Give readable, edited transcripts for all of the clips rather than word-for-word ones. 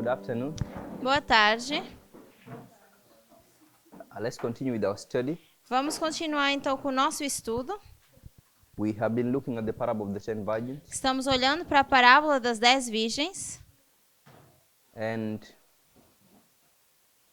Good afternoon. Boa tarde. Let's continue with our study. Vamos continuar então com o nosso estudo. We have been looking at the parable of the 10 virgins, Estamos olhando para a parábola das 10 virgens and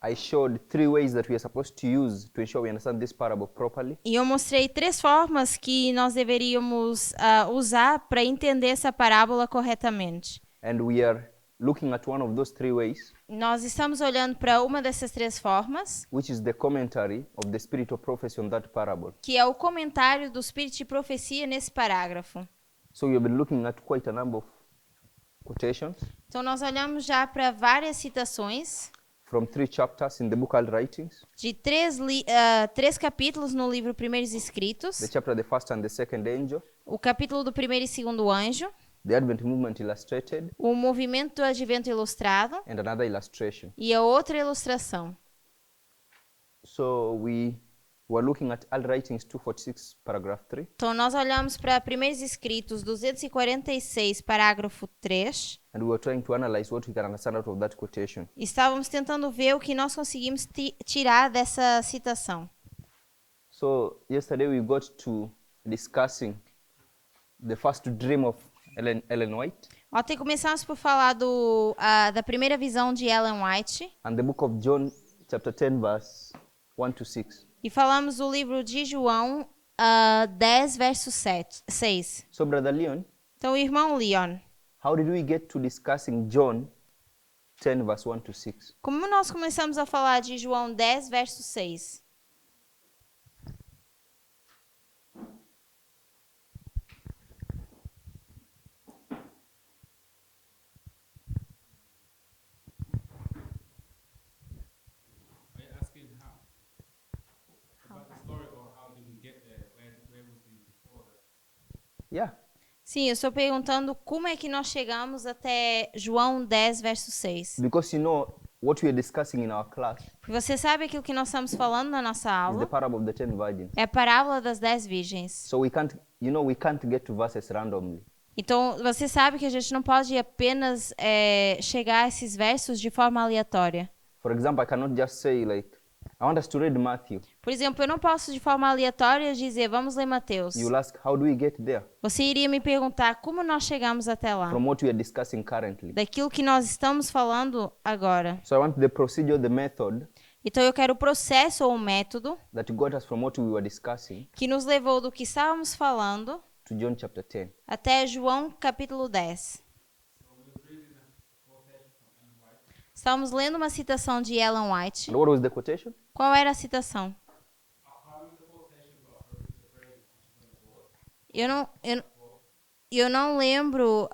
I showed 3 ways that we are supposed to use to ensure we understand this parable properly. e eu mostrei 3 formas que nós deveríamos usar para entender essa parábola corretamente. And we are looking at one of those 3 ways, Nós estamos olhando para uma dessas 3 formas, which is the commentary of the spirit of prophecy on that parable. que é o comentário do Espírito de Profecia nesse parágrafo. So we have been looking at quite a number of quotations Então nós olhamos já para várias citações from 3 chapters in the book Al Writings, de 3 capítulos no livro Primeiros Escritos, the chapter the first and the second angel, o capítulo do primeiro e segundo anjo, the Advent movement illustrated, o movimento do advento ilustrado and another illustration. e a outra ilustração. So we were looking at Al Writings 246 paragraph 3. Então nós olhamos para Primeiros Escritos 246, parágrafo 3, And we were trying to analyze what we can understand out of that quotation. e estávamos tentando ver o que nós conseguimos tirar dessa citação. So yesterday we got to discussing the first dream of Ellen White Ontem começamos por falar da primeira visão de Ellen White and the book of John chapter 10 verse 1 to 6. e falamos do livro de João 10, verso 6. So Brother Leon, Então, irmão Leon, how did we get to discussing John 10 verse 1 to 6? como nós começamos a falar de João 10, verso 6? Are you asking how? About the story, or how did we get there? Where was we before that? Yeah. Sim, eu estou perguntando como é que nós chegamos até João 10, verso 6. Because you know what we are discussing in our class Porque você sabe aquilo que nós estamos falando na nossa is the aula? parable of the 10 virgins. É a parábola das 10 virgens. So we can't get to verses randomly. Então, você sabe que a gente não pode apenas chegar a esses versos de forma aleatória. For example, I cannot just say like, I want us to read Matthew. Por exemplo, eu não posso de forma aleatória dizer, vamos ler Mateus. You'll ask, how do we get there? Você iria me perguntar como nós chegamos até lá, From what we are discussing currently. daquilo que nós estamos falando agora. So I want the procedure, the method Então, eu quero o processo ou o método that got us from what we were discussing que nos levou do que estávamos falando to John chapter 10. até João capítulo 10. Estamos lendo uma citação de Ellen White. And what was the quotation? Qual era a citação? Eu não lembro.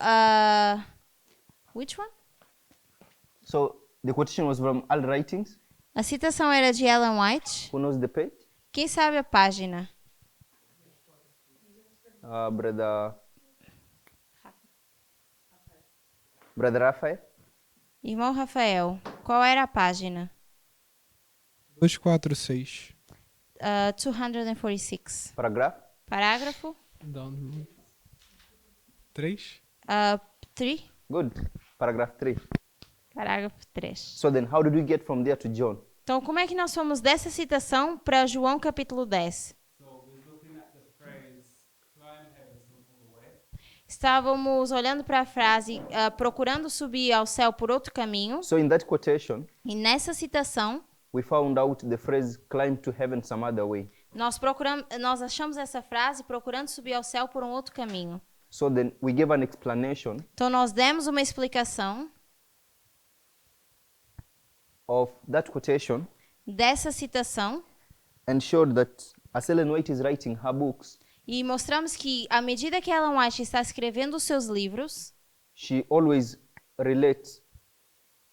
Which one? So the quotation was from Al Writings. A citação era de Ellen White. Who knows the page? Quem sabe a página? Brother Raphael. Irmão Rafael, qual era a página? 246. 246. Paragraph. Parágrafo? Down. 3. 3. Good. Paragraph 3. Parágrafo 3. So then how did we get from there to John? Então, como é que nós fomos dessa citação para João capítulo 10? So we're looking at the phrase, climb heaven some other way. Estávamos olhando para a frase, procurando subir ao céu por outro caminho. So in that quotation, E nessa citação, we found out the phrase climb to heaven some other way. nós achamos essa frase procurando subir ao céu por um outro caminho. So then we gave an explanation Então, nós demos uma explicação of that quotation dessa citação and showed that as Ellen White is writing her books, e mostramos que, à medida que Ellen White está escrevendo os seus livros, she always relates,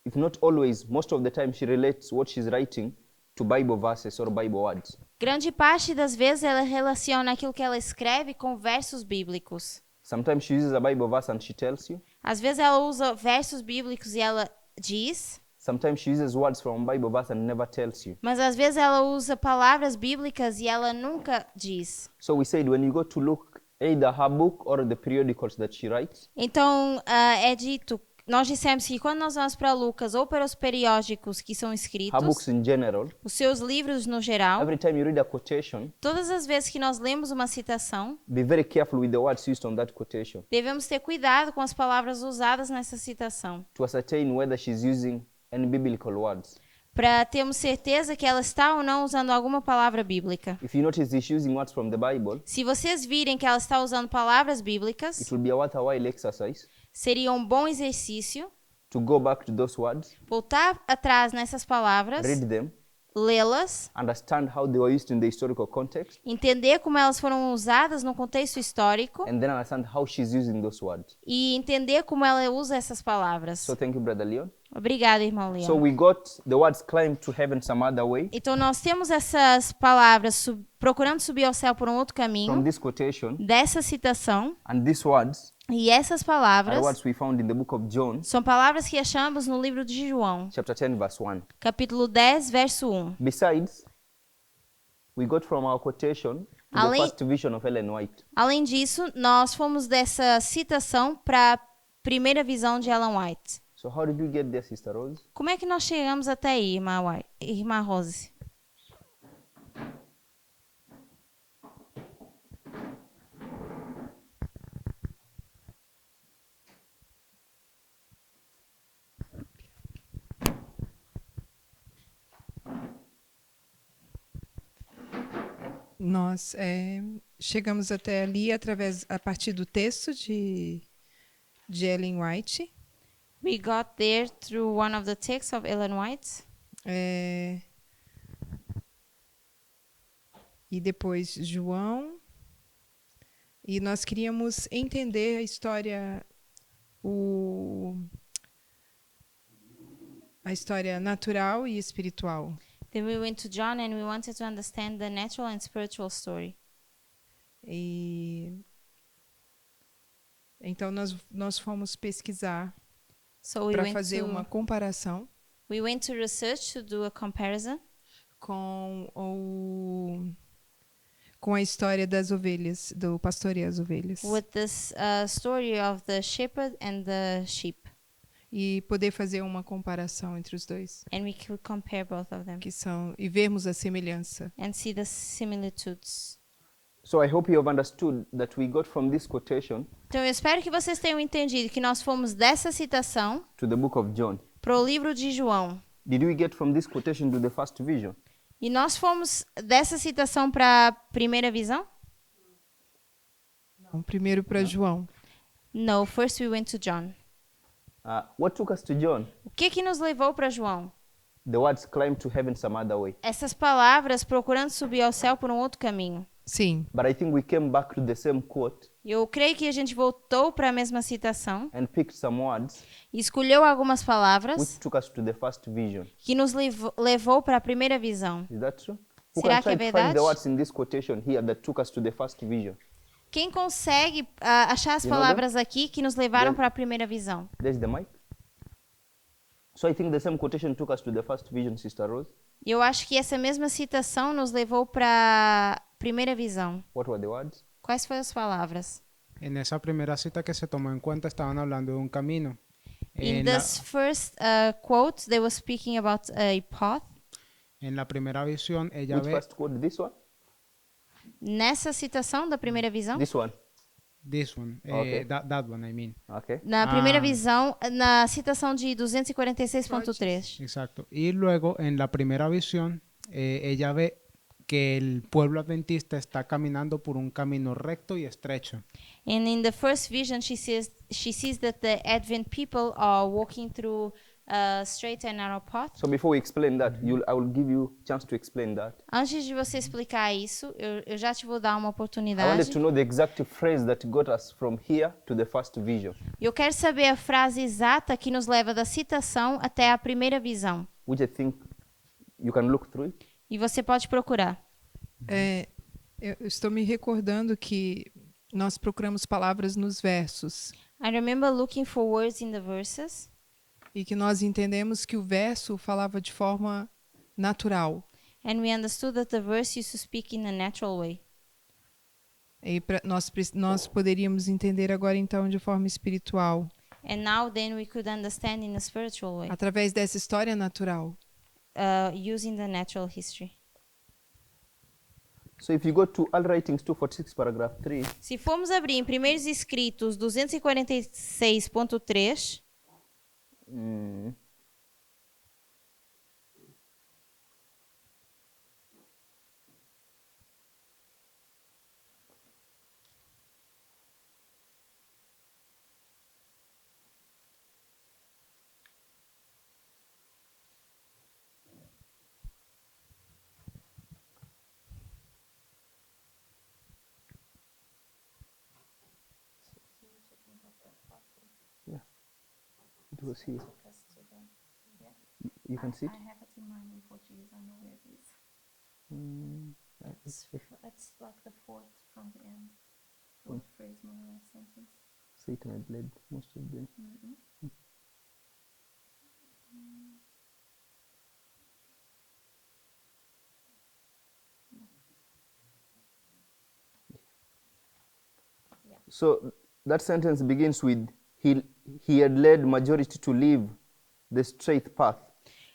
if not always, most of the time she relates what she's writing to Bible verses or Bible words. grande parte das vezes ela relaciona aquilo que ela escreve com versos bíblicos. Sometimes she uses a Bible verse and she tells you. Às vezes ela usa versos bíblicos e ela diz, Sometimes she uses words from a Bible verse and never tells you. mas às vezes ela usa palavras bíblicas e ela nunca diz. So we said when you go to look either her book or the periodicals that she writes, Então, é dito, nós dissemos que quando nós vamos para Lucas ou para os periódicos que são her escritos, books in general, os seus livros no geral, every time you read a quotation, todas as vezes que nós lemos uma citação, be very careful with the words used on that quotation devemos ter cuidado com as palavras usadas nessa citação, to ascertain whether she's using any biblical words. para termos certeza que ela está ou não usando alguma palavra bíblica. If you notice she's using words from the Bible, Se vocês virem que ela está usando palavras it bíblicas, will be a worthwhile exercise seria um bom exercício to go back to those words, voltar atrás nessas palavras, read them, lê-las, understand how they were used in the historical context, entender como elas foram usadas no contexto histórico and then understand how she's using those words. e entender como ela usa essas palavras. So thank you, Brother Leon. Obrigada, irmão Leon. So we got the words climb to heaven some other way Então nós temos essas palavras procurando subir ao céu por um outro from caminho this quotation, dessa citação, and these words e essas are palavras words we found in the book of John, são palavras que achamos no livro de João, chapter 10, verse 1. capítulo 10, verso 1. Besides, we got from our quotation to the Além- first vision of Ellen White. Além disso, nós fomos dessa citação para a primeira visão de Ellen White. So how did we get there, Sister Rose? Como é que nós chegamos até aí, irmã Rose? Nós chegamos até ali a partir do texto de Ellen White. We got there through one of the texts of Ellen White. E depois João. E nós queríamos entender a história, a história natural e espiritual. Then we went to John and we wanted to understand the natural and spiritual story. E então nós fomos pesquisar So para fazer uma comparação we went to research to do a comparison com a história das ovelhas, do pastor e as ovelhas. with this story of the shepherd and the sheep. E poder fazer uma comparação entre os dois, And we could compare both of them e vermos a semelhança. and see the similitudes. So I hope you have understood that we got from this quotation Então eu espero que vocês tenham entendido que nós fomos dessa citação to the book of John. para o livro de João. Did we get from this quotation to the first vision? E nós fomos dessa citação para a primeira visão? Então, primeiro para João. No, first we went to John. What took us to John? O que nos levou para João? The words climb to heaven some other way. Essas palavras procurando subir ao céu por um outro caminho. Sim, But I think we came back to the same quote Eu creio que a gente voltou para a mesma citação and picked some words e escolheu algumas which palavras took us to the first vision. que nos levou para a primeira visão. Is that true? Who Será can que é try to find verdade? the words in this quotation here that took us to the first vision? Quem consegue achar as You know palavras aqui que nos levaram Then- para a primeira visão? There's the mic. So I think the same quotation took us to the first vision, Sister Rose. E eu acho que essa mesma citação nos levou para a primeira visão. What were the words? Quais foram as palavras? En esa primera cita que se tomó en cuenta estaban hablando de un camino. In En la, this first quote, they were speaking about a path. en la primera visión ella Which ve first quote? This one? Nessa citação da primeira visão? This one. this one, Okay. that one I mean. Okay. Na primeira Ah. visão, na citação de 246.3. Exacto. Y luego en la primera visión ella ve que el pueblo adventista está caminando por un camino recto y estrecho. And in the first vision, she sees that the Advent people are walking through a straight and narrow path. So before we explain that, I will give you a chance to explain that. Antes de você explicar isso, eu já te vou dar uma I wanted oportunidade. to know the exact phrase that got us from here to the first vision. Eu quero saber a frase exata que nos leva da citação até a primeira visão. Which I think you can look through it. E você pode procurar. eu estou me recordando que nós procuramos palavras nos versos I remember looking for words in the verses. e que nós entendemos que o verso falava de forma natural. And we understood that the verse used to speak in a natural way. E nós poderíamos entender agora então de forma espiritual. And now then we could understand in a spiritual way, através dessa história natural. using the natural history. So if you go to All Writings 246, paragraph 3, Se formos abrir em Primeiros Escritos 246.3, it was here. You can see it? have it in mind in Portuguese. I know where it is. It's like the fourth from the end. Fourth phrase, more or less, sentence. Satan had led most of them. So that sentence begins with, he had led majority to leave the straight path.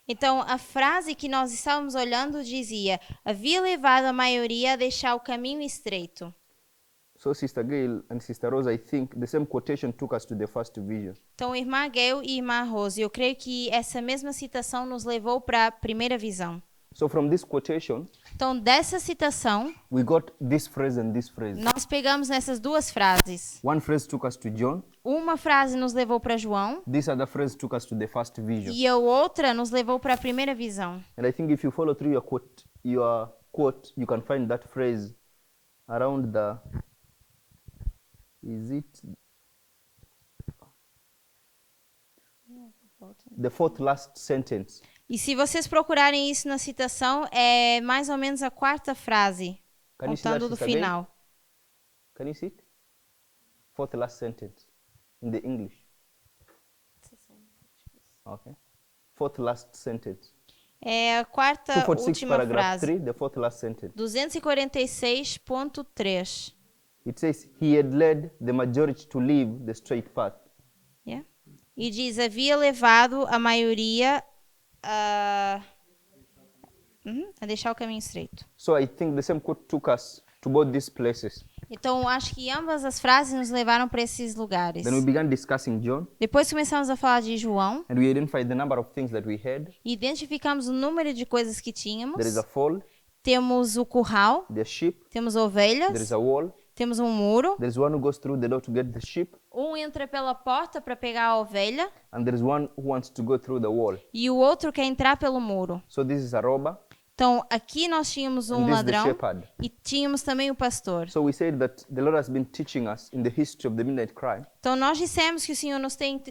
Então, a frase que nós estávamos olhando dizia: havia levado a maioria a deixar o caminho estreito. So Sister Gail and Sister Rose, I think the same quotation took us to the first vision. Então, irmã Gail e irmã Rose, eu creio que essa mesma citação nos levou para a primeira visão. So from this quotation, Então, dessa citação, we got this phrase and this phrase. nós pegamos nessas duas frases. One phrase took us to John, Uma frase nos levou para João this other phrase took us to the first vision. e a outra nos levou para a primeira visão. And I think if you follow through your quote, you can find that phrase around the fourth last sentence. E se vocês procurarem isso na citação, é mais ou menos a quarta frase, Can you see that, contando do Sister Gail? final. Can you see it? Fourth last sentence in the English. Okay. Fourth last sentence. É a quarta 246 última paragraph frase. 3, the fourth last sentence. 246.3. It says, he had led the majority to leave the straight path. Yeah. E diz, havia levado a maioria a deixar o caminho estreito. So I think the same quote took us to both these places. Então, acho que ambas as frases nos levaram para esses lugares. Then we began discussing John, Depois começamos a falar de João and we identified the number of things that we had. e identificamos o número de coisas que tínhamos. There is a fold, Temos o curral, there's sheep, temos there is ovelhas, a wall, temos um muro. there is one who goes through the door to get the sheep, Um entra pela porta para pegar a ovelha and there is one who wants to go through the wall. e o outro quer entrar pelo muro. So this is a robber, Então, aqui nós tínhamos and um this is the ladrão shepherd. e tínhamos também o pastor. So we said that the Lord has been teaching us in the history of the midnight cry Então, nós dissemos que o Senhor nos tem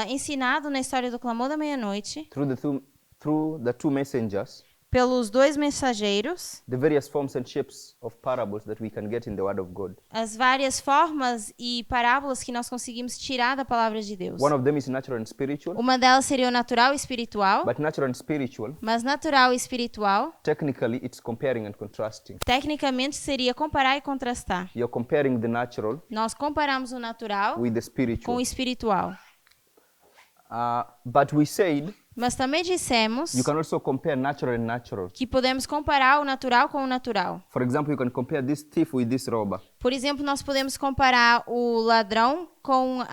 ensinado na história do clamor da meia-noite, through the two messengers, pelos dois mensageiros, the various forms and shapes of parables that we can get in the Word of God. as várias formas e parábolas que nós conseguimos tirar da palavra de Deus. One of them is natural and spiritual, Uma delas seria o natural e espiritual, but natural and spiritual, mas natural e espiritual, technically it's comparing and contrasting. tecnicamente, seria comparar e contrastar. You're comparing the natural Nós comparamos o natural with the com spiritual. o espiritual. But we said Mas também dissemos you can also compare natural and natural. que podemos comparar o natural com o natural. For example, you can compare this thief with this robber. Por exemplo, nós podemos comparar o ladrão com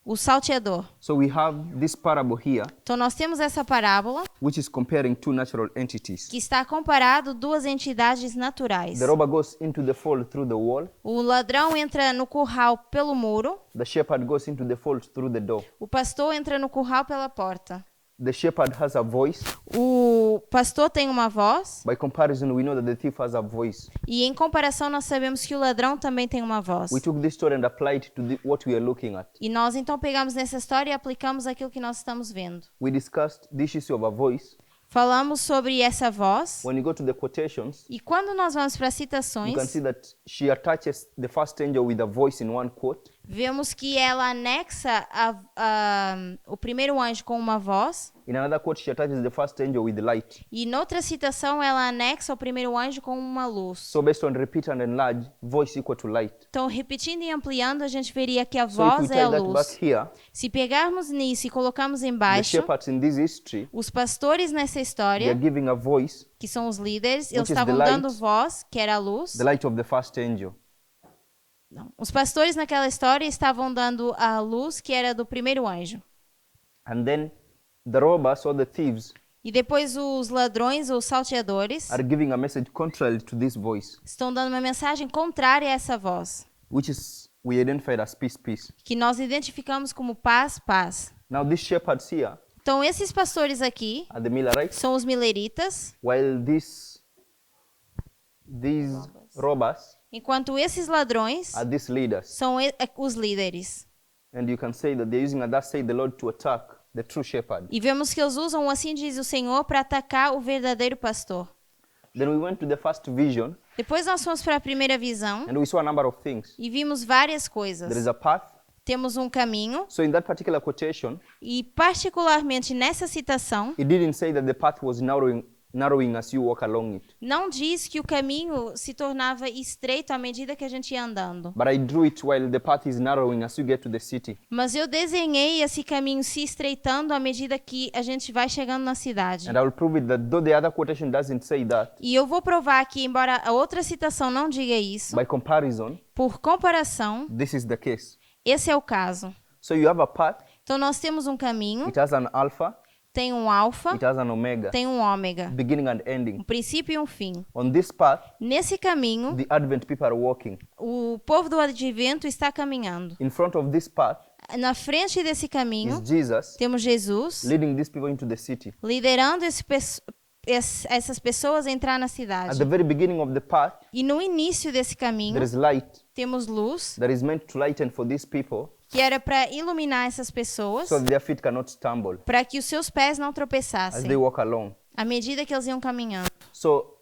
o salteador. So we have this parable here, Então, nós temos essa parábola which is comparing two natural entities. que está comparado duas entidades naturais. The robber goes into the fold through the wall. O ladrão entra no curral pelo muro, The shepherd goes into the fold through the door. o pastor entra no curral pela porta. The shepherd has a voice. O pastor tem uma voz By comparison, we know that the thief has a voice. e, em comparação, nós sabemos que o ladrão também tem uma voz. We took this story and applied it to what we are looking at. E nós, então, pegamos nessa história e aplicamos aquilo que nós estamos vendo. We discussed this issue of a voice. Falamos sobre essa voz. When you go to the quotations, E quando nós vamos para as you can citações, see that she attaches the first angel with a voice in one quote. Vemos que ela anexa o primeiro anjo com uma voz. In another quote, she attaches the first angel with light. E noutra citação, ela anexa o primeiro anjo com uma luz. So based on repeat and enlarge, voice equal to light. Então, repetindo e ampliando, a gente veria que a So if we voz é tie a that luz. verse here, Se pegarmos nisso e colocarmos the embaixo, shepherds in this history, os pastores nessa they are história, giving a voice, que são os líderes, Which eles is estavam the light. dando voz, que era a luz. the light of the first angel. Não. Os pastores naquela história estavam dando a luz, que era do primeiro anjo. And then the robbers or the thieves E depois os ladrões, os salteadores, are giving a message contrary to this voice, estão dando uma mensagem contrária a essa voz, which is we identified as peace, peace. que nós identificamos como paz, paz. Now these shepherds here Então, esses pastores aqui are the Millerites, são os mileritas, while these robbers enquanto esses ladrões are these leaders. são os líderes. And you can say that they're using a thus said the Lord to attack the true shepherd. E vemos que eles usam, assim diz o Senhor, para atacar o verdadeiro pastor. Then we went to the first vision Depois nós fomos para a primeira visão and we saw a number of things. e vimos várias There coisas. is a path. Temos um caminho So in that particular quotation, e, particularmente nessa citação, it didn't say that the path was narrowing as you walk along it. não diz que o caminho se tornava estreito à medida que a gente ia andando. But I drew it while the path is narrowing as you get to the city. Mas eu desenhei esse caminho se estreitando à medida que a gente vai chegando na cidade. And I will prove it that though the other quotation doesn't say that, E eu vou provar que, embora a outra citação não diga isso, by comparison, por comparação, this is the case. esse é o caso. So you have a path, Então nós temos um caminho, it has an alpha, tem um alfa, it has an omega, tem um ômega, beginning and ending. um princípio e um fim. On this path, Nesse caminho, the Advent people are walking. o povo do advento está caminhando. In front of this path Na frente desse is caminho, Jesus temos Jesus leading these people into the city. liderando essas pessoas a entrar na At cidade. the very beginning of the path, E no início desse caminho, there is light temos luz, that is meant to lighten for these people que era para iluminar essas pessoas, so that their feet cannot stumble para que os seus pés não as tropeçassem, they walk along. à medida que eles iam caminhando. So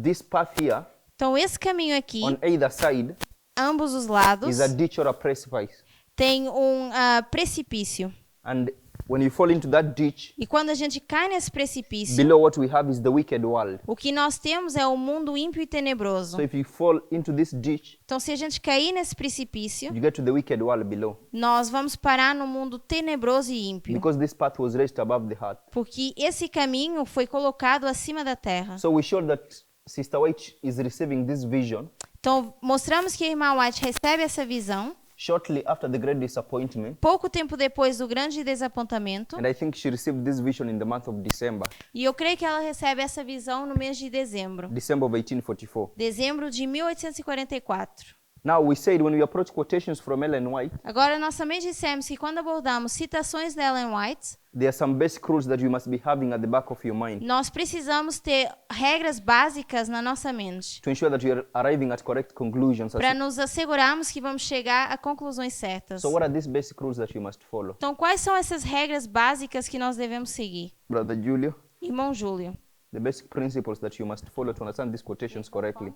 this path here, Então, esse caminho aqui, on either side, ambos os lados, is a ditch or a precipice. tem um precipício. And when you fall into that ditch, E quando a gente cai nesse precipício, below what we have is the wicked world. o que nós temos é o mundo ímpio e tenebroso. So if you fall into this ditch, Então, se a gente cair nesse precipício, you get to the wicked world below. nós vamos parar no mundo tenebroso e ímpio. Because this path was raised above the heart. Porque esse caminho foi colocado acima da terra. So we showed that Sister White is receiving this vision Então, mostramos que a irmã White recebe essa visão shortly after the great disappointment. pouco tempo depois do grande desapontamento. And I think she received this vision in the month of December, E eu creio que ela recebe essa visão no mês de dezembro. December of 1844. Dezembro de 1844. Now we said when we approach quotations from Ellen White, Agora, nós também dissemos que quando abordamos citações da Ellen White, there are some basic rules that you must be having at the back of your mind nós precisamos ter regras básicas na nossa mente to ensure that you are arriving at correct conclusions. para nos assegurarmos que vamos chegar a conclusões certas. So what are these basic rules that you must follow? Então, quais são essas regras básicas que nós devemos seguir? Brother Julio, Irmão Júlio. the basic principles that you must follow to understand these quotations correctly.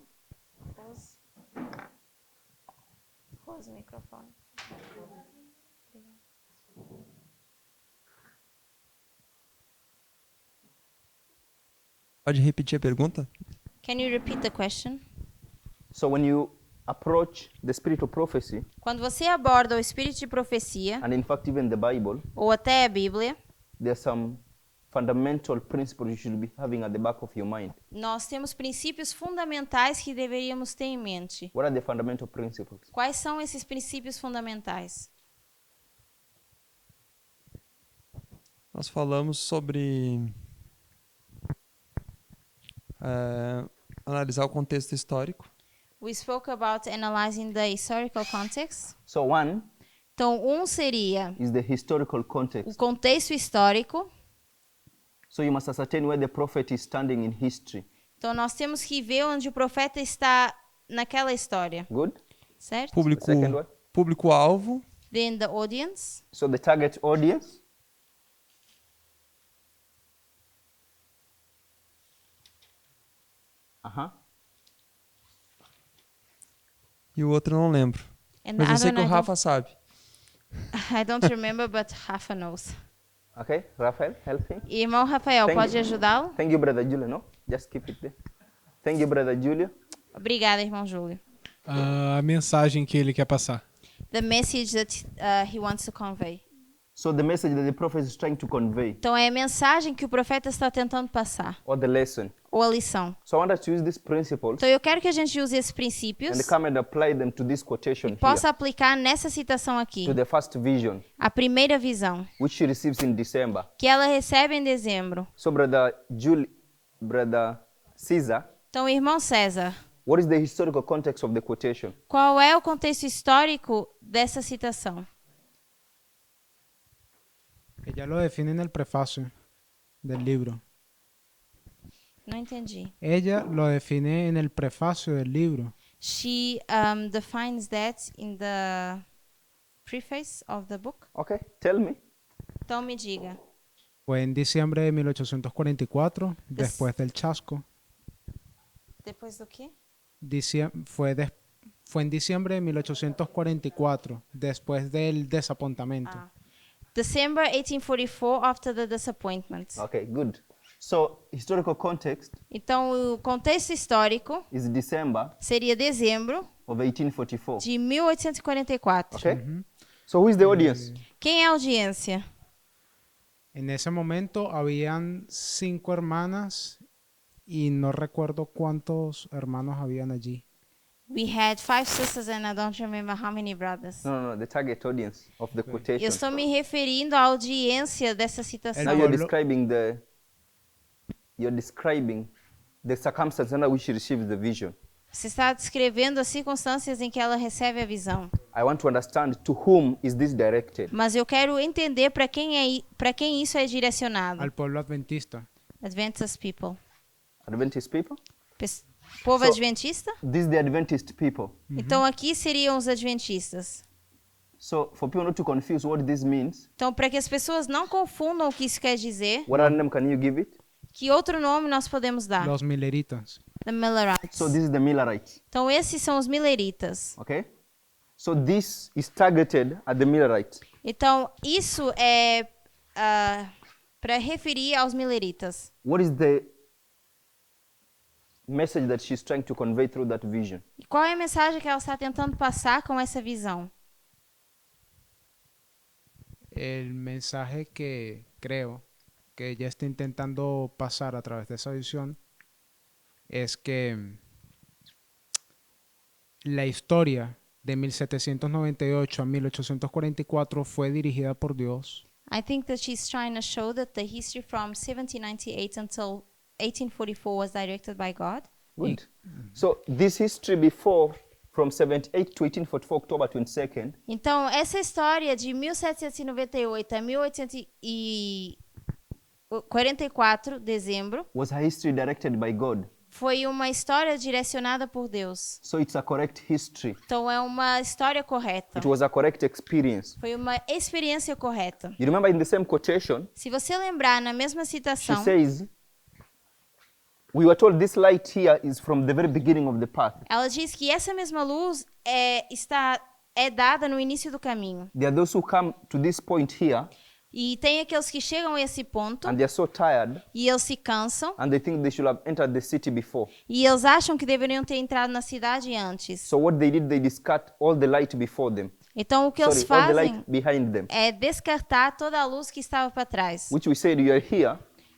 Pose o microfone. Pode repetir a pergunta? Can you repeat the question? So when you approach the spirit of prophecy, Quando você aborda o espírito de profecia, and in fact even the Bible, ou até a Bíblia, there are some fundamental principles you should be having at the back of your mind. nós temos princípios fundamentais que deveríamos ter em mente. What are the fundamental principles? Quais são esses princípios fundamentais? Nós falamos sobre analisar o contexto histórico. We spoke about analyzing the historical context. So one Então, seria is the historical o context. contexto histórico. So you must ascertain where the prophet is standing in history. Então, nós temos que ver onde o profeta está naquela história, Good? certo? Público, The second one? público-alvo, Then the audience. So the target audience. e o outro eu não lembro. And Mas eu sei que o Adonai Rafa sabe. I don't remember, but Rafa knows. Okay, Raphael, help him. Irmão Rafael, Thank pode you. ajudá-lo? Thank you, Brother Julio. No, just keep it there. Thank you, Brother Julio. Obrigada, irmão Júlio. A mensagem que ele quer passar. The message that he wants to convey. So the message that the prophet is trying to convey, Então é a mensagem que o profeta está tentando passar, or the lesson. ou a lição. So I want us to use these principles Então eu quero que a gente use esses princípios and come and apply them to this quotation e possa here, aplicar nessa citação aqui, to the first vision, a primeira visão, which she receives in December. que ela recebe em dezembro. So Brother Caesar, Então, irmão César, what is the historical context of the quotation? qual é o contexto histórico dessa citação? Ella lo define en el prefacio del libro. Não entendi. Ella lo define en el prefacio del libro. She defines that in the preface of the book. Okay, tell me. Então me diga. Fue en diciembre de 1844, después del chasco. Depois do quê? Fue en diciembre de 1844, después del desapontamiento. December 1844, after the disappointment. Okay, good. So historical context Então, o contexto histórico is December seria dezembro of 1844. de 1844. Okay? So who is the audience? Quem é a audiência? En ese momento habían 5 hermanas y no recuerdo cuántos hermanos habían allí. We had 5 sisters and I don't remember how many brothers. No, the target audience of the Eu quotation. estou me referindo à audiência dessa Now citação. you're describing the circumstance under which she receives the vision. Você está descrevendo as circunstâncias em que ela recebe a visão. I want to understand to whom is this directed? Mas eu quero entender para quem isso é direcionado. Al pueblo adventista. Adventist people. Adventist people? Povo So- adventista? These the Adventist people. Então aqui seriam os adventistas. So for people not to confuse what this means, Então, para que as pessoas não confundam o que isso quer dizer, what other name can you give it? que outro nome nós podemos dar? Los Milleritas. The Millerites. So this is the Millerites. Então, esses são os Milleritas. Okay? So this is targeted at the Millerites. Então, isso é para referir aos Milleritas. What is the message that she's trying to convey through that vision? E qual é a mensagem que ela está tentando passar com essa visão? El mensaje que creo que ella está intentando pasar a través de esa visión es que la historia de 1798 a 1844 fue dirigida por Dios I think that she's trying to show that the history from 1798 until 1844 was directed by God. Good. So this history before, from 78 to 1844, October 22nd, Então, essa história de 1798 a 1844, dezembro, was a history directed by God. foi uma história direcionada por Deus. So it's a correct history. Então, é uma história correta. It was a correct experience. Foi uma experiência correta. You remember in the same quotation, Se você lembrar, na mesma she citação, says, we were told this light here is from the very beginning of the path. ela diz que essa mesma luz é dada no início do caminho. There are those who come to this point here E tem aqueles que chegam a esse ponto and they're so tired e eles se cansam and they think they should have entered the city before. e eles acham que deveriam ter entrado na cidade antes. So what they did, they discard all the light before them. Então, o que eles Sorry, all the fazem light behind them. é descartar toda a luz que estava para trás. Which we said you are here.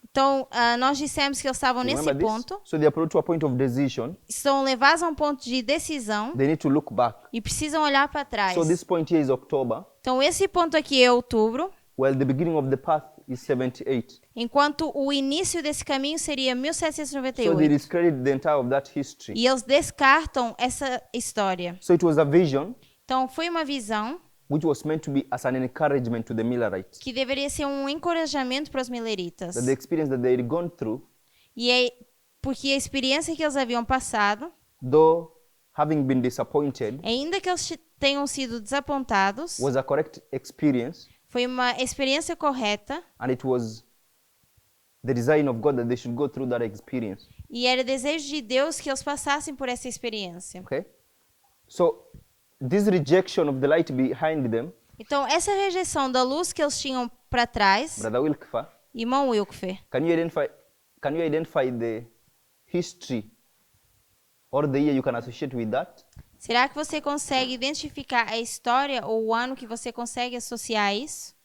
Então, nós dissemos que eles estavam nesse Remember this? ponto, So they are brought to a point of decision. estão levados a um ponto de decisão They need to look back. e precisam olhar para trás. So this point here is October, Então, esse ponto aqui é outubro, while the beginning of the path is 78. enquanto o início desse caminho seria So they 1798. discredit the entire of that history. E eles descartam essa história. So it was a vision Então, foi uma visão which was meant to be as an encouragement to the Millerites. que deveria ser um encorajamento para os Milleritas. That the experience that they had gone through, E é porque a experiência que eles haviam passado, though having been disappointed, ainda que eles tenham sido desapontados, was a correct experience, foi uma experiência correta and it was the design of God that they should go through that experience. e era desejo de Deus que eles passassem por essa experiência. Okay? So this rejection of the light behind them, Então, essa rejeição da luz que eles tinham para trás, Brother Wilkfa, irmão Wilkfer, can you identify the history or the year you can associate with that? será que você consegue identificar a história ou o ano que você consegue associar a isso?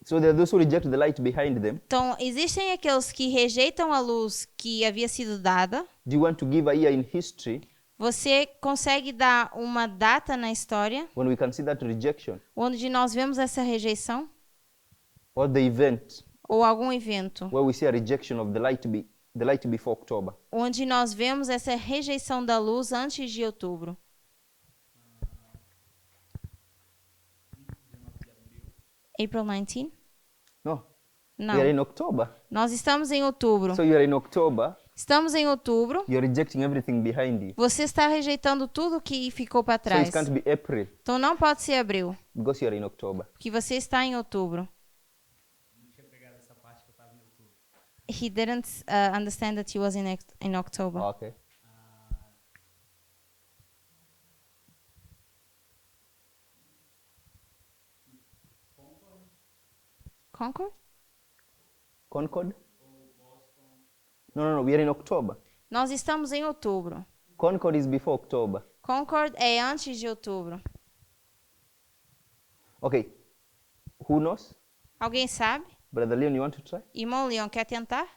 So there are those who reject the light behind them. Então, existem aqueles que rejeitam a luz que havia sido dada. Do you want to give a year in history Você consegue dar uma data na história when we can see that rejection onde nós vemos essa rejeição? or the event Ou algum evento where we see a rejection of the light before October? onde nós vemos essa rejeição da luz antes de outubro? April 19? No. Não. We are in October. Nós estamos em outubro. So you are in October, Estamos em outubro. you're rejecting everything behind you. Você está rejeitando tudo que ficou para So trás. it can't be April Então não pode ser abril, because you are in October. porque você está em outubro. He didn't understand that he was in October. Okay. Concord? Concord? No. We are in October. Nós estamos em outubro. Concord is before October. Concord é antes de outubro. Okay. Who knows? Alguém sabe? Brother Leon, you want to try? Irmão Leon, quer tentar?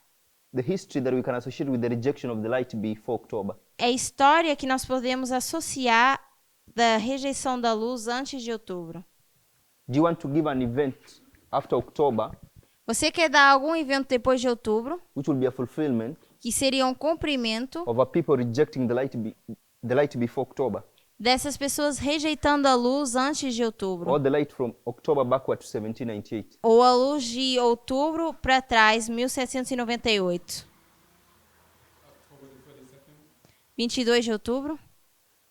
The history that we can associate with the rejection of the light before October. É a história que nós podemos associar da rejeição da luz antes de outubro. Do you want to give an event after October, Você quer dar algum evento depois de outubro which will be a fulfillment que seria um cumprimento of a people rejecting the light before October, dessas pessoas rejeitando a luz antes de outubro? or the light from October backward to 1798? Ou a luz de outubro para trás, 1798. 22 de outubro?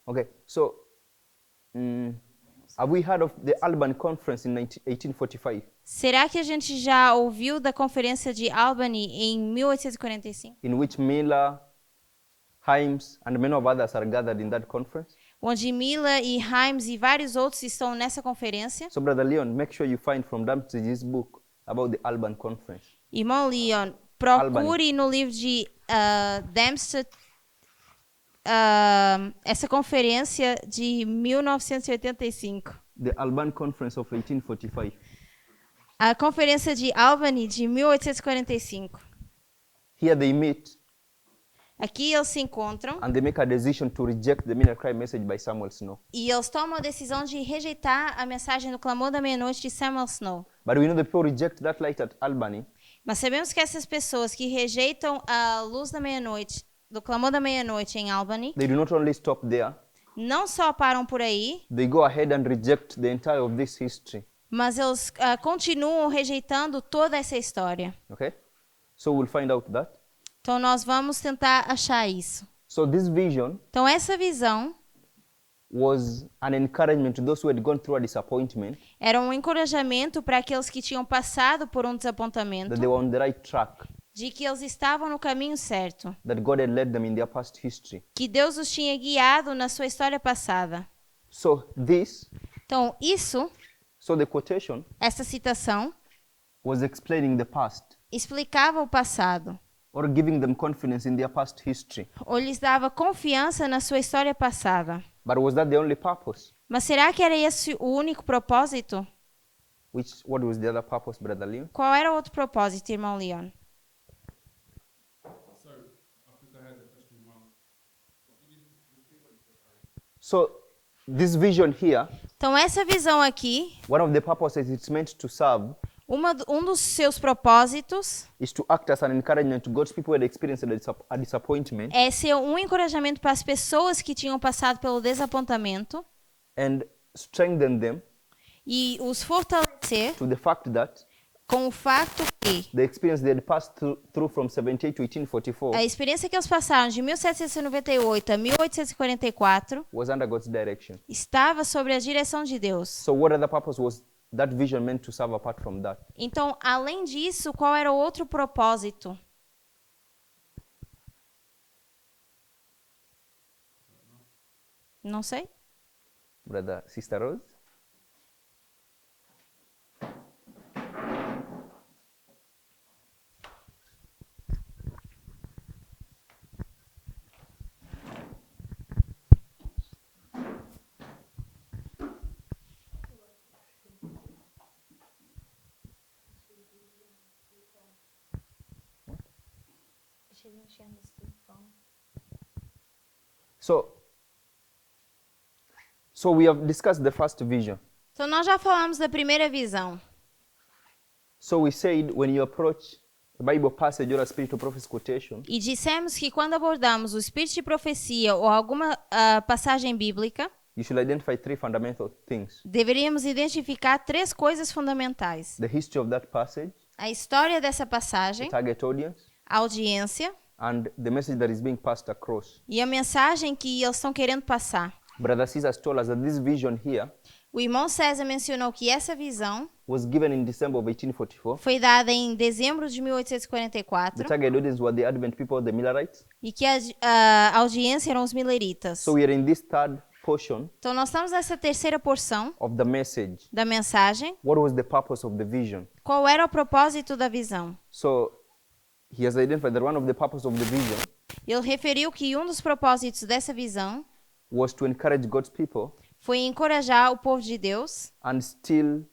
Okay. So, have we heard of the Alban Conference in 1845, Será que a gente já ouviu da Conferência de Albany em 1845? in which Miller, Himes, and many of others are gathered in that conference? Onde Miller e Himes e vários outros estão nessa conferência? So, Brother Leon, make sure you find from Dempsey's book about the Alban Conference. Irmão Leon, procure no livro de Dempsey essa conferência de 1985. The Alban Conference of 1845. A conferência de Albany de 1845. Here they meet Aqui eles se encontram and they make a decision to reject the Midnight Cry message by Samuel Snow. e eles tomam a decisão de rejeitar a mensagem do clamor da meia-noite de Samuel Snow. But we know the people reject that light at Albany Mas sabemos que essas pessoas que rejeitam a luz da meia-noite, do clamor da meia-noite em Albany, they do not only stop there, não só param por aí, they go ahead and reject the entire of this history. mas eles continuam rejeitando toda essa história. Okay? So we'll find out that. Então nós vamos tentar achar isso. So this vision Então essa visão was an encouragement to those who had gone through a disappointment, era um encorajamento para aqueles que tinham passado por um desapontamento, that they were on the right track, de que eles estavam no caminho certo, that God had led them in their past history. que Deus os tinha guiado na sua história passada. So Então isso, the quotation essa citação, was explaining the past explicava o passado, or giving them confidence in their past history. ou lhes dava confiança na sua história passada. But was that the only purpose? Mas será que era esse o único propósito? What was the other purpose, Brother Leon? Qual era o outro propósito, irmão Leon? Sorry, I think I heard the question wrong. So this vision here, Então essa visão aqui, one of the purposes it's meant to serve um dos seus propósitos is to act as an encouragement to God's people who had experienced a disappointment é ser um encorajamento para as pessoas que tinham passado pelo desapontamento and strengthen them e os fortalecer to the fact that com o fato que the experience they had passed through from 78 to 1844 a experiência que eles passaram de 1798 a 1844 was under God's direction. estava sobre a direção de Deus. So what other purpose was that vision meant to serve apart from that? Então, além disso, qual era o outro propósito? Não sei. Sister Rose? So we have discussed the first vision. Então nós já falamos da primeira visão. So we said when you approach a Bible passage or a spiritual prophecy quotation, E dissemos que quando abordamos o espírito de profecia ou alguma passagem bíblica, you should identify three fundamental things: deveríamos identificar 3 coisas fundamentais: the history of that passage, a história dessa the passagem, target audience, a audiência and the message that is being passed across. e a mensagem que eles estão querendo passar. Brother Caesar told us that this vision here O irmão César mencionou que essa visão was given in December of 1844. foi dada em dezembro de The 1844 target audience were the Advent people, the Millerites. e que a audiência eram os mileritas. So we are in this third portion Então nós estamos nessa terceira porção of the message. da mensagem. What was the purpose of the vision? Qual era o propósito da visão? So he has identified that one of the purpose of the vision Ele referiu que um dos propósitos dessa visão was to encourage God's people foi encorajar o povo de Deus and still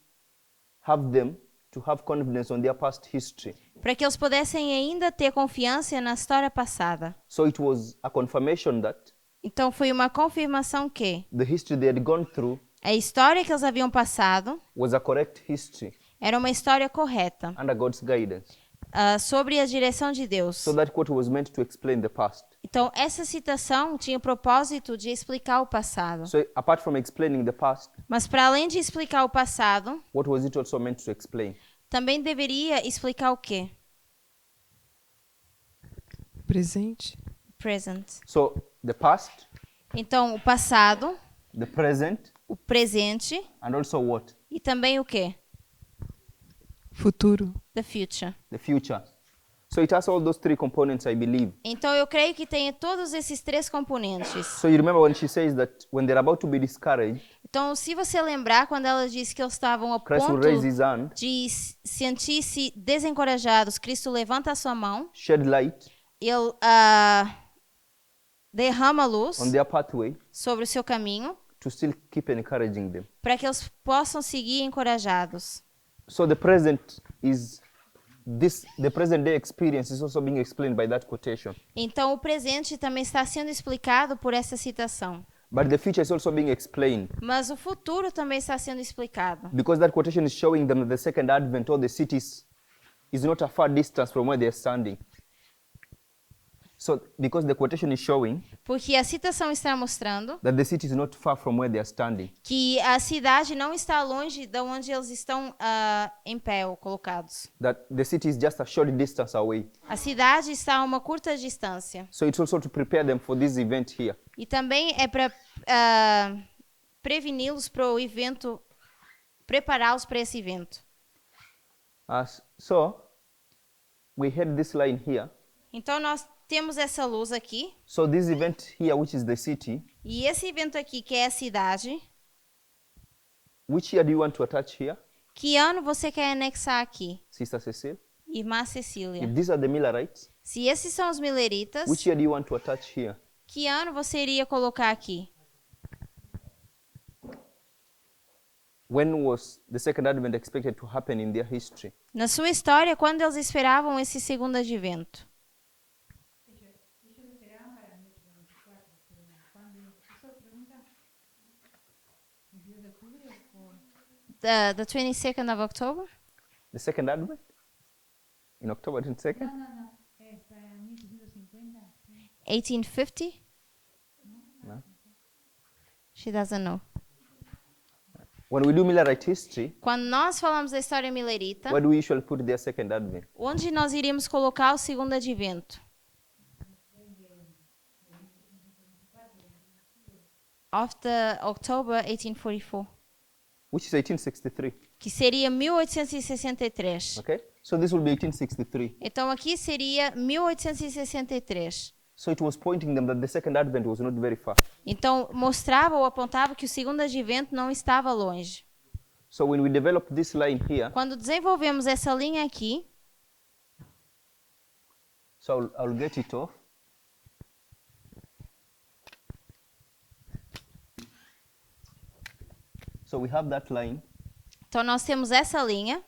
have them to have confidence on their past history. para que eles pudessem ainda ter confiança na história passada. So it was a confirmation that Então foi uma confirmação que the history they had gone through a história que eles haviam passado was a correct history era uma história correta, under God's guidance. sobre a direção de Deus. So that quote was meant to explain the past. Então essa citação tinha o propósito de explicar o passado. So apart from explaining the past, Mas para além de explicar o passado, what was it also meant to explain? também deveria explicar o quê? Presente. Present. So the past, Então o passado, the present, o presente and also what? e também o quê? Futuro. The future. The future. So it has all those three components, I believe. Então eu creio que tem todos esses 3 componentes. So you remember when she says that when they're about to be discouraged, Então, se você lembrar, quando ela disse que eles estavam a Christ will ponto raise his hand, de sentir-se desencorajados, Cristo levanta a sua mão, shed light ele derrama luz on their pathway sobre o seu caminho to still keep encouraging them. para que eles possam seguir encorajados. So the present is this, the present day experience is also being explained by that quotation. Então, o presente também está sendo explicado por essa citação. But the future is also being explained Mas o futuro também está sendo explicado. because that quotation is showing them that the second advent or the cities is not a far distance from where they are standing. So because the quotation is showing Porque a citação está mostrando that the city is not far from where they are standing. que a cidade não está longe de onde eles estão em pé ou colocados. That the city is just a short distance away. A cidade está a uma curta distância. So it's also to prepare them for this event here. E também é para preveni-los para o evento, prepará-los para esse evento. So we had this line here. Então nós temos essa luz aqui. So this event here, which is the city, E esse evento aqui, que é a cidade, which year do you want to attach here, que ano você quer anexar aqui? Sister Cecile? Irmã Cecília. If these are the Millerites, Se esses são os mileritas, which year do you want to attach here? que ano você iria colocar aqui? When was the second advent expected to happen in their history? Na sua história, quando eles esperavam esse segundo advento? The 22nd of October? The second advent? In October 22nd? 1850? No. She doesn't know. When we do Millerite history, Quando nós falamos da história milerita, where do we usually put their second advent? onde nós iríamos colocar o segundo advento? After October 1844, Which is 1863. que seria 1863. Okay? So this will be 1863. Então aqui seria 1863. So it was pointing them that the second advent was not very far. Então, mostrava ou apontava que o segundo advento não estava longe. So when we develop this line here, Quando desenvolvemos essa linha aqui, so I'll get it off. So we have that line. então nós temos essa linha.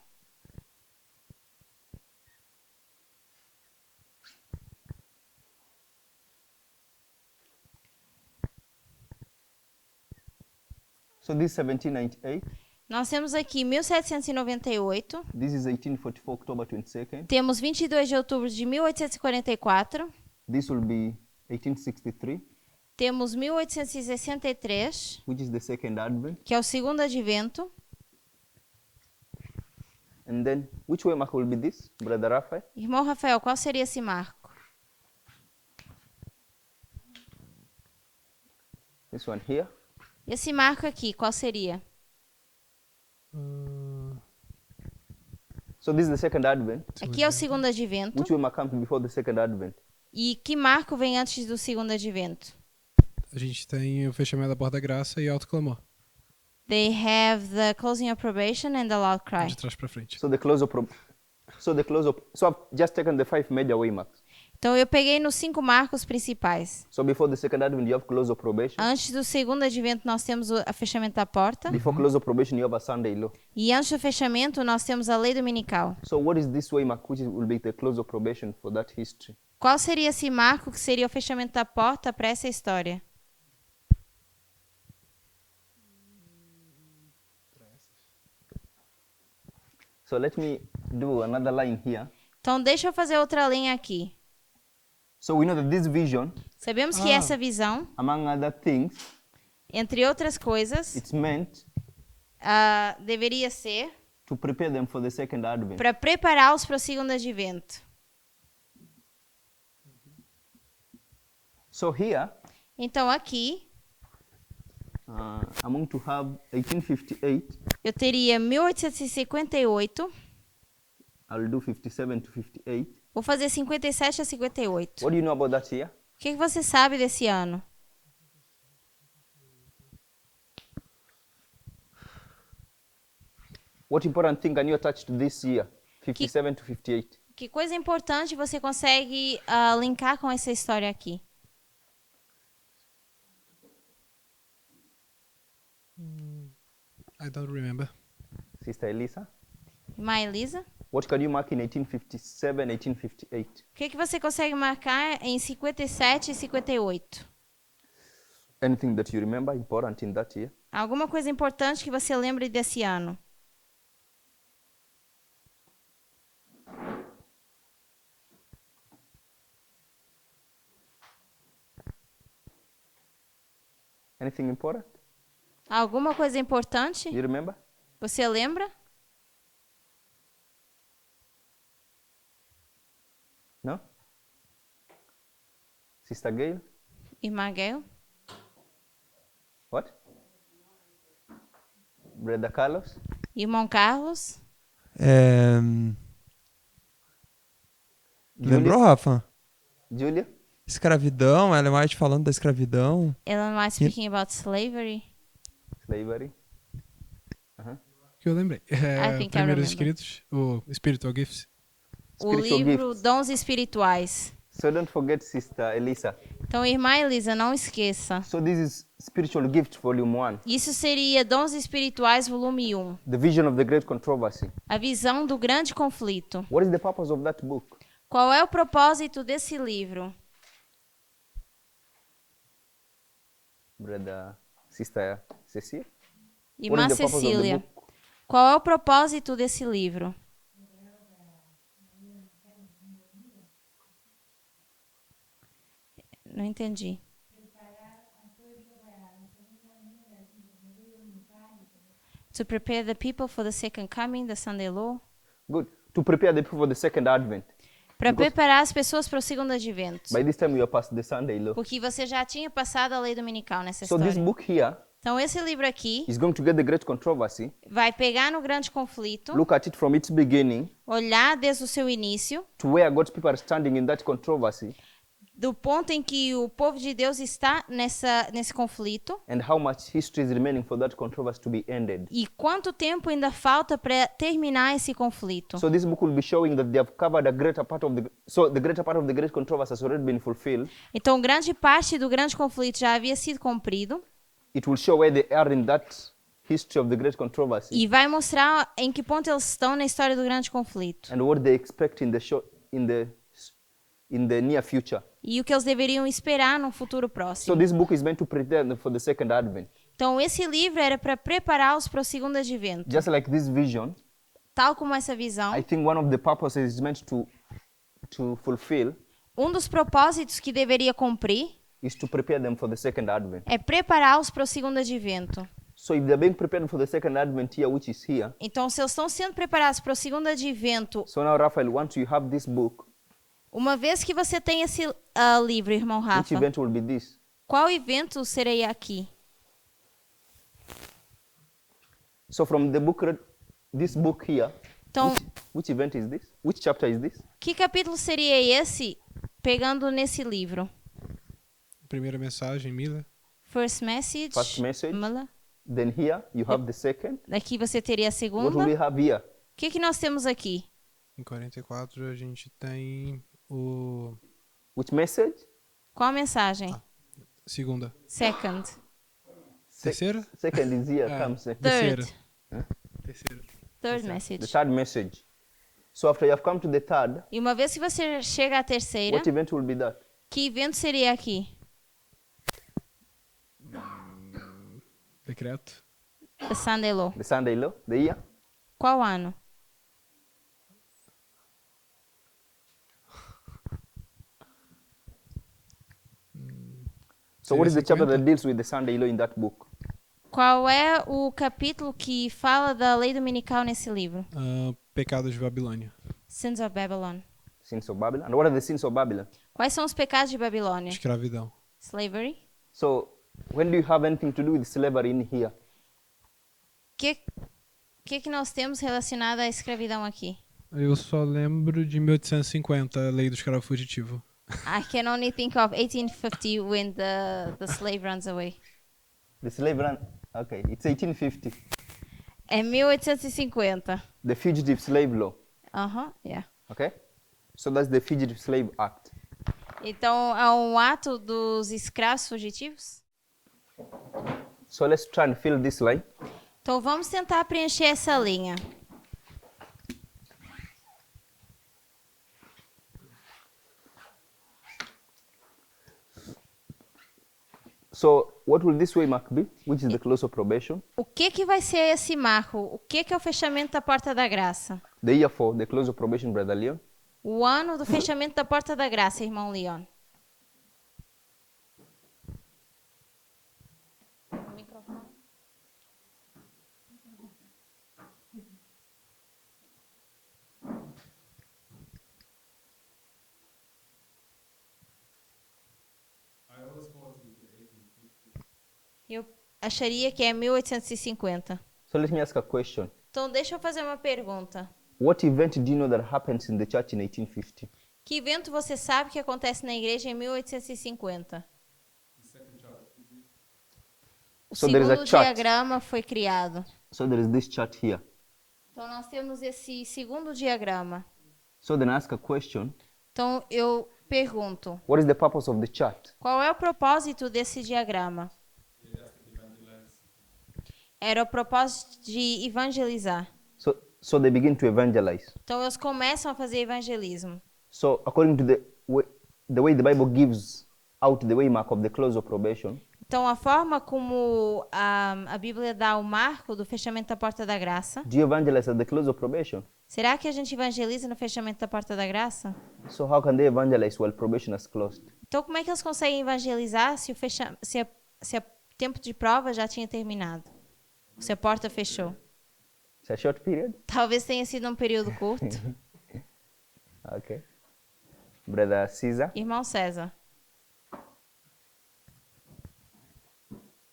So this is 1798. Nós temos aqui 1798, This is 1844, October 22nd. temos 22 de outubro de 1844, This will be 1863, temos 1863, which is the second advent. que é o segundo advento. And then, which way mark will be this, Brother Raphael? Irmão Rafael, qual seria esse marco? This one here. Esse marco aqui, qual seria? So this is the second advent. Aqui é o segundo advento. Which way mark comes before the second advent? E que marco vem antes do segundo advento? A gente tem o fechamento da porta da graça e alto clamor. They have the closing of probation and the loud cry. De trás para frente. So the close of so I've just taken the 5 major way marks. Então eu peguei nos 5 marcos principais. So before the second advent, you have close of probation. Antes do segundo advento nós temos o fechamento da porta. Before close of probation, you have a Sunday law. E antes do fechamento nós temos a lei dominical. So what is this way mark, which will be the close of probation for that history? Qual seria esse marco que seria o fechamento da porta para essa história? So let me do another line here. Então deixa eu fazer outra linha aqui. So we know that this vision, Sabemos que essa visão, among other things, entre outras coisas, it's meant deveria ser to prepare them for the second advent. para prepará-los para o segundo advento. So here, Então aqui I'm going to have 1858. eu teria 1858, I'll do 57 to 58. vou fazer 57 a 58. What do you know about that year? O que você sabe desse ano? What important thing can you attach to this year? 57 to 58. Que coisa importante você consegue linkar com essa história aqui? I don't remember. Sister Elisa? Irmã Elisa? What can you mark in 1857, 1858? O que você consegue marcar em 57 e 58? Anything that you remember important in that year? Alguma coisa importante que você lembre desse ano? Anything important? Alguma coisa importante? You remember? Você lembra? No? Sister Gail? Irmã Gail? What? Brother Carlos? Irmão Carlos? Lembrou, Rafa? Julia? Escravidão, Ellen White falando da escravidão. Ellen White speaking about slavery. Slavery? Que eu lembrei. I think I Primeiros remember. escritos, o Spiritual Gifts. O Spiritual livro gifts. Dons Espirituais. So don't forget Sister Elisa. Então, irmã Elisa, não esqueça. So this is Spiritual Gift Volume 1. Isso seria Dons Espirituais, volume 1. The Vision of the Great Controversy. A visão do grande conflito. What is the purpose of that book? Qual é o propósito desse livro? Brother, Sister Cecile? Irmã What is the purpose of the Cecília, book? qual é o propósito desse livro? Não entendi. To prepare the people for the second coming, the Sunday law. Good. To prepare the people for the second advent. Para preparar as pessoas para o segundo advento. By this time, you are past the Sunday law. Porque você já tinha passado a lei dominical nessa So this história. book here Então, esse livro aqui is going to get the great controversy, vai pegar no grande conflito, look at it from its beginning olhar desde o seu início, to where God's people are standing in that controversy, do ponto em que o povo de Deus está nesse conflito and how much history is remaining for that controversy to be ended. e quanto tempo ainda falta para terminar esse conflito. So this book will be showing that they have covered a greater part of the greater part of the great controversy has already been fulfilled. Então, grande parte do grande conflito já havia sido cumprido It will show where they are in that history of the great controversy e vai mostrar em que ponto eles estão na história do grande conflito and what they expect in the near future. e o que eles deveriam esperar no futuro So próximo. this book is meant to prepare them for the second advent. Então, esse livro era para prepará-los para o segundo advento. Just like this vision, Tal como essa visão, I think one of the purposes is meant to fulfill dos propósitos que deveria cumprir is to prepare them for the second advent. é prepará-los para o segundo advento. So if they're being prepared for the second advent here, which is here, Então, se eles estão sendo preparados para o segundo advento, so now Raphael, once you have this book, uma vez que você tem esse livro, irmão which Rafa, event will be this? qual evento serei aqui? So from the book, this book here, Então, which event is this? Which chapter is this? que capítulo seria esse pegando nesse livro? Primeira mensagem, Mila. First message. First message. Mala. Then here you have the second. Aqui você teria a What segunda. will we have here? O que nós temos aqui? Em 44 a gente tem o Which message? Qual a mensagem? segunda. Second. Terceira? Second is here, Ah. comes. Terceira. Third. Terceira. Third The message. third message. So after you have come to the third, E uma vez que você chega à terceira, what event will be that? que evento seria aqui? Decreto. The Sunday Law. The Sunday law, the year? Qual ano? So what is the chapter 50? that deals with the Sunday law in that book? Qual é o capítulo que fala da lei dominical nesse livro? Pecados de Babilônia. Sins of Babylon. Sins of Babylon. And what are the sins of Babylon? Quais são os pecados de Babilônia? Escravidão. Slavery. So when do you have anything to do with slavery in here? Que nós temos relacionado à escravidão aqui? Eu só lembro de 1850, a lei do escravo fugitivo. I can only think of 1850 when the slave runs away. The slave run. Okay, it's 1850. É 1850. The fugitive slave law. Yeah. Okay? So that's the Fugitive Slave Act. Então, é um ato dos escravos fugitivos? So let's try and fill this line. Então, vamos tentar preencher essa linha. So what will this waymark be? Which is the close of probation? O que vai ser esse marco? O que é o fechamento da porta da graça? The year for the close of probation, Brother Leon. O ano do fechamento da porta da graça, irmão Leon. I always thought it was 1850. Eu acharia que é 1850. So let me ask a question. Então, deixa eu fazer uma pergunta. What event do you know that happens in the church in 1850? Que evento você sabe que acontece na igreja em 1850? O So there is a segundo chart. diagrama foi criado. So there is this chart here. Então, nós temos esse segundo diagrama. So then I ask a question. Então, eu pergunto, What is the purpose of the chart? qual é o propósito desse diagrama? Era o propósito de evangelizar. So they begin to evangelize. Então, eles começam a fazer evangelismo. So according to the way the Bible gives out the waymark of the close of probation, Então, a forma como a Bíblia dá o marco do fechamento da porta da graça, do you evangelize at the close of probation? será que a gente evangeliza no fechamento da porta da graça? So how can they evangelize while probation is closed? Então, como é que eles conseguem evangelizar se o tempo de prova já tinha terminado? Se a porta fechou? It's a short period? Talvez tenha sido um período curto. Okay. Brother Caesar? Irmão César.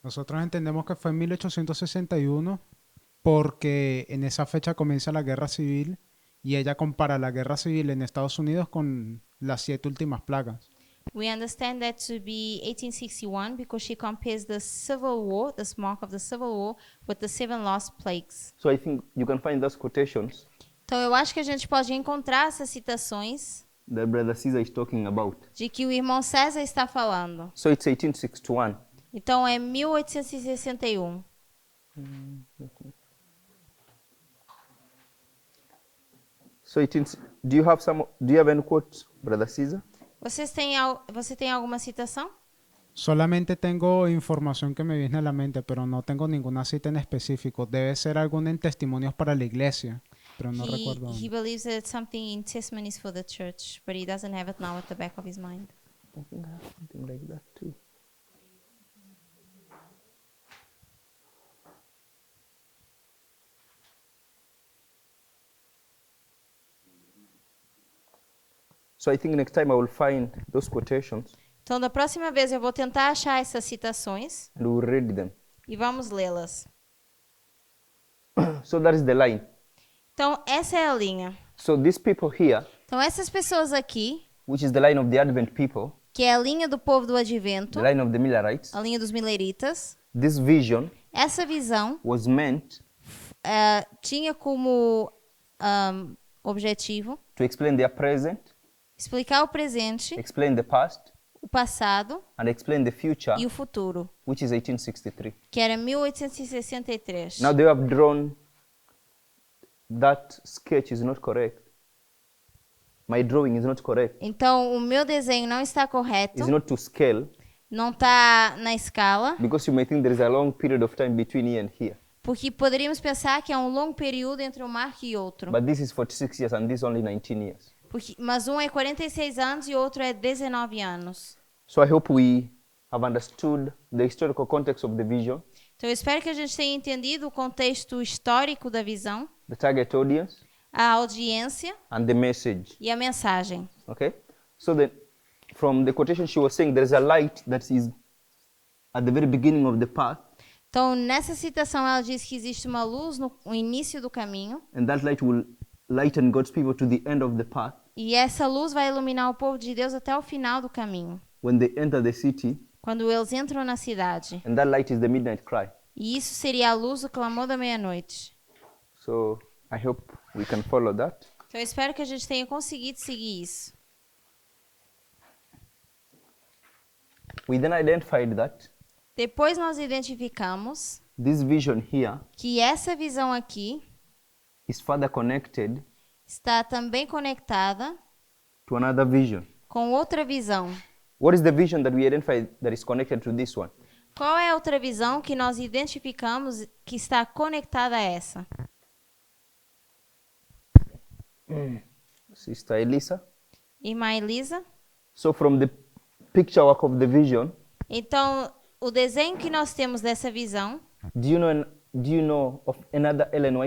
Nosotros entendemos que fue en 1861 porque en esa fecha comienza la guerra civil y ella compara la guerra civil en Estados Unidos con las 7 últimas plagas. We understand that to be 1861 because she compares the Civil War, the mark of the Civil War, with the 7 lost plagues. So I think you can find those quotations Então eu acho que a gente pode encontrar essas citações that Brother Caesar is talking about. de que o irmão César está falando. So it's 1861. Então é 1861. So do you have any quotes, Brother Caesar? Você tem alguma citação? Solamente tengo información que me viene a la mente, pero no tengo ninguna cita en específico. Debe ser alguna en testimonios para la iglesia, pero no recuerdo. He dónde. believes that it's something in testimonies for the church, but he doesn't have it now at the back of his mind. I think I have something like that too. So I think next time I will find those quotations Então, da próxima vez eu vou tentar achar essas citações and we'll read them. e vamos lê-las. So that is the line. Então, essa é a linha. So these people here, Então, essas pessoas aqui, which is the line of the Advent people, que é a linha do povo do Advento, the line of the Millerites, a linha dos mileritas, this vision essa visão was meant tinha como objetivo to explain their present, explicar o presente, explain the past, o passado and explain the future, e o futuro, which is 1863. que era 1863. Now they have drawn that sketch is not correct. My drawing is not correct. Então, o meu desenho não está correto, It's not to scale não está na escala, because you may think there is a long period of time between here and here. porque poderíamos pensar que é um longo período entre um marco e outro. But this is 46 years and this only 19 years. Mas um é 46 anos e outro é 19 anos. So I hope we have understood the historical context of the vision, Então, eu espero que a gente tenha entendido o contexto histórico da visão, the target audience, a audiência and the message. e a mensagem. Okay? So then, from the quotation she was saying, there is a light that is at the very beginning of the path, Então, nessa citação, ela diz que existe uma luz no início do caminho, and that light will lighten God's people to the end of the path. e essa luz vai iluminar o povo de Deus até o final do caminho, When they enter the city, quando eles entram na cidade. and that light is the midnight cry. E isso seria a luz do clamor da meia-noite. So I hope we can follow that. Então, eu espero que a gente tenha conseguido seguir isso. We then identified that Depois nós identificamos this vision here que essa visão aqui is further connected está também conectada to another vision. com outra visão. What is the vision that we identified that is connected to this one? Qual é a outra visão que nós identificamos que está conectada a essa? Sister Elisa. Irmã Elisa? So from the picture work of the vision, Então, o desenho que nós temos dessa visão, do you know of another Ellen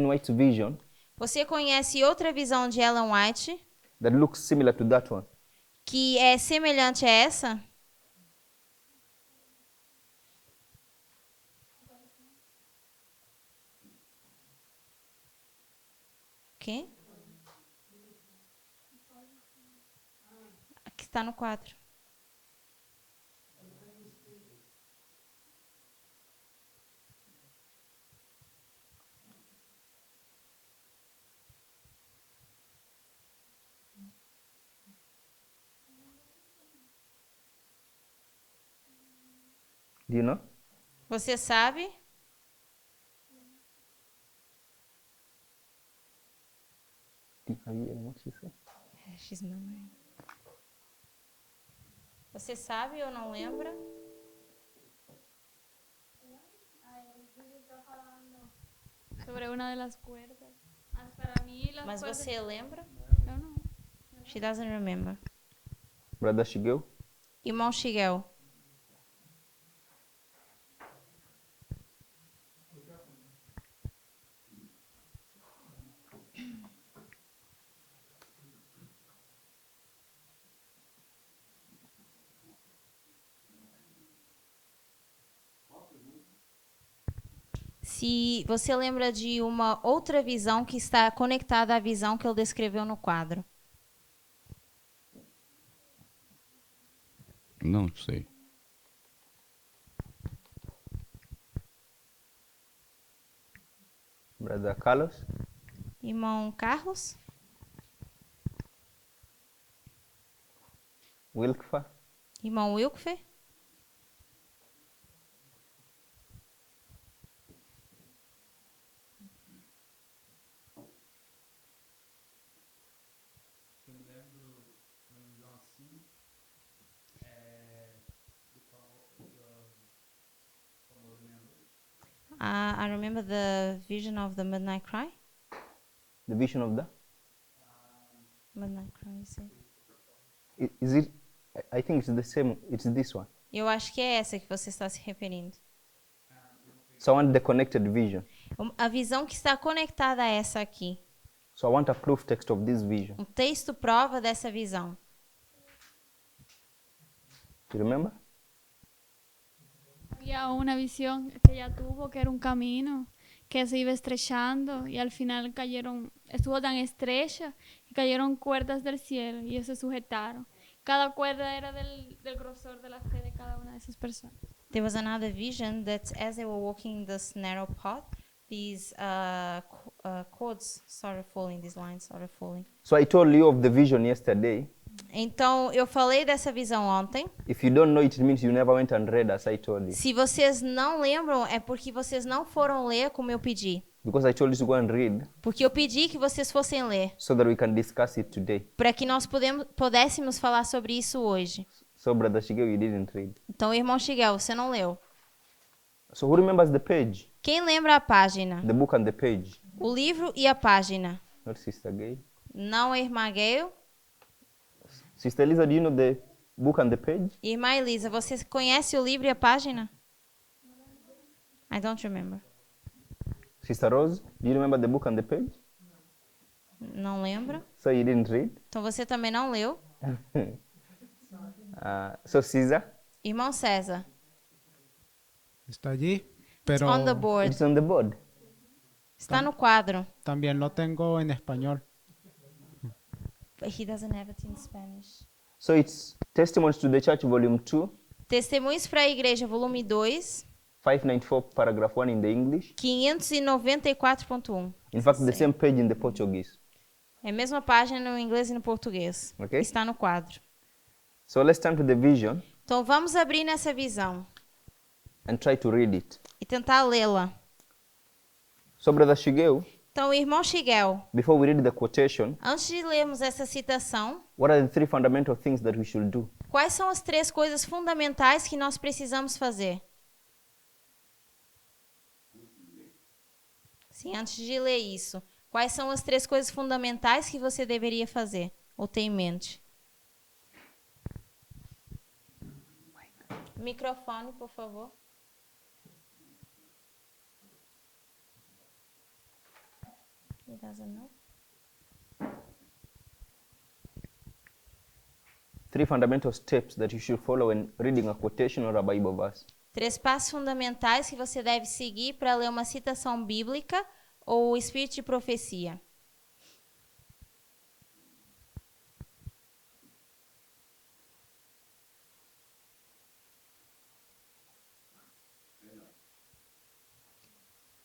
White's vision você conhece outra visão de Ellen White that looks similar to that one? que é semelhante a essa? O quê? Aqui está no quadro. Do you know? Você sabe? Have you heard what she said? She's memory. Você sabe ou não lembra? Sobre una de las cuerdas. Para mí las Mas cuerdas... você lembra? Yo no. She doesn't remember. Brother Shigeo? Irmão Shigel. Se você lembra de uma outra visão que está conectada à visão que ele descreveu no quadro. Não sei. Brother Carlos? Irmão Carlos? Wilkfa? Irmão Wilkfer? Eu me lembro de uma visão assim, do famoso meia-noite. I remember the vision of the Midnight Cry. The vision of the? Midnight Cry, is it? Is it? I think it's the same. It's this one. Eu acho que é essa que você está se referindo. So I want the connected vision. A visão que está conectada a essa aqui. So I want a proof text of this vision. Um texto prova dessa visão. You remember? Había una visión que ella tuvo que era un camino que se iba estrechando y al final estuvo tan estrecha que cayeron cuerdas del cielo y ellos se sujetaron. Cada cuerda era del grosor de la fe de cada una de esas personas. There was another vision that as they were walking this narrow path, these cords started falling, these lines started falling. So I told you of the vision yesterday. Então, eu falei dessa visão ontem. If you don't know it, it means you never went and read as I told you. Se vocês não lembram, é porque vocês não foram ler como eu pedi. Because I told you to go and read Porque eu pedi que vocês fossem ler, so that we can discuss it today. para que nós pudéssemos falar sobre isso hoje. So Brother Shigeo, you didn't read. Então, irmão Shigel, você não leu. So who remembers the page? Quem lembra a página? The book and the page? O livro e a página. Not Sister Gay. Não a irmã Gayle. Sister Elisa, do you know the book and the page? Irmã Elisa, você conhece o livro e a página? I don't remember. Sister Rose, do you remember the book and the page? Não lembra? So you didn't read? Então você também não leu. So Caesar? Irmão César. Está allí, It's pero on the board. It's on the board. Está no quadro. también lo tengo en español. But he doesn't have it in Spanish. So it's Testimonies to the Church, Volume 2, Testemunhos para a Igreja, volume 2, 594, paragraph 1 in the English. 594.1. In fact, the same page in the Portuguese. É a mesma página no inglês e no português. Okay. Está no quadro. So let's turn to the vision Então vamos abrir nessa visão and try to read it. e tentar lê-la. So Brother Shigeo, Então, irmão Shigel, before we read the quotation, antes de lermos essa citação, what are the three fundamental things that we should do? quais são as 3 coisas fundamentais que nós precisamos fazer? Sim, antes de ler isso, quais são as 3 coisas fundamentais que você deveria fazer ou ter em mente? Microfone, por favor. He doesn't know. 3 fundamental steps that you should follow when reading a quotation or a Bible verse. 3 passos fundamentais que você deve seguir para ler uma citação bíblica ou o espírito de profecia.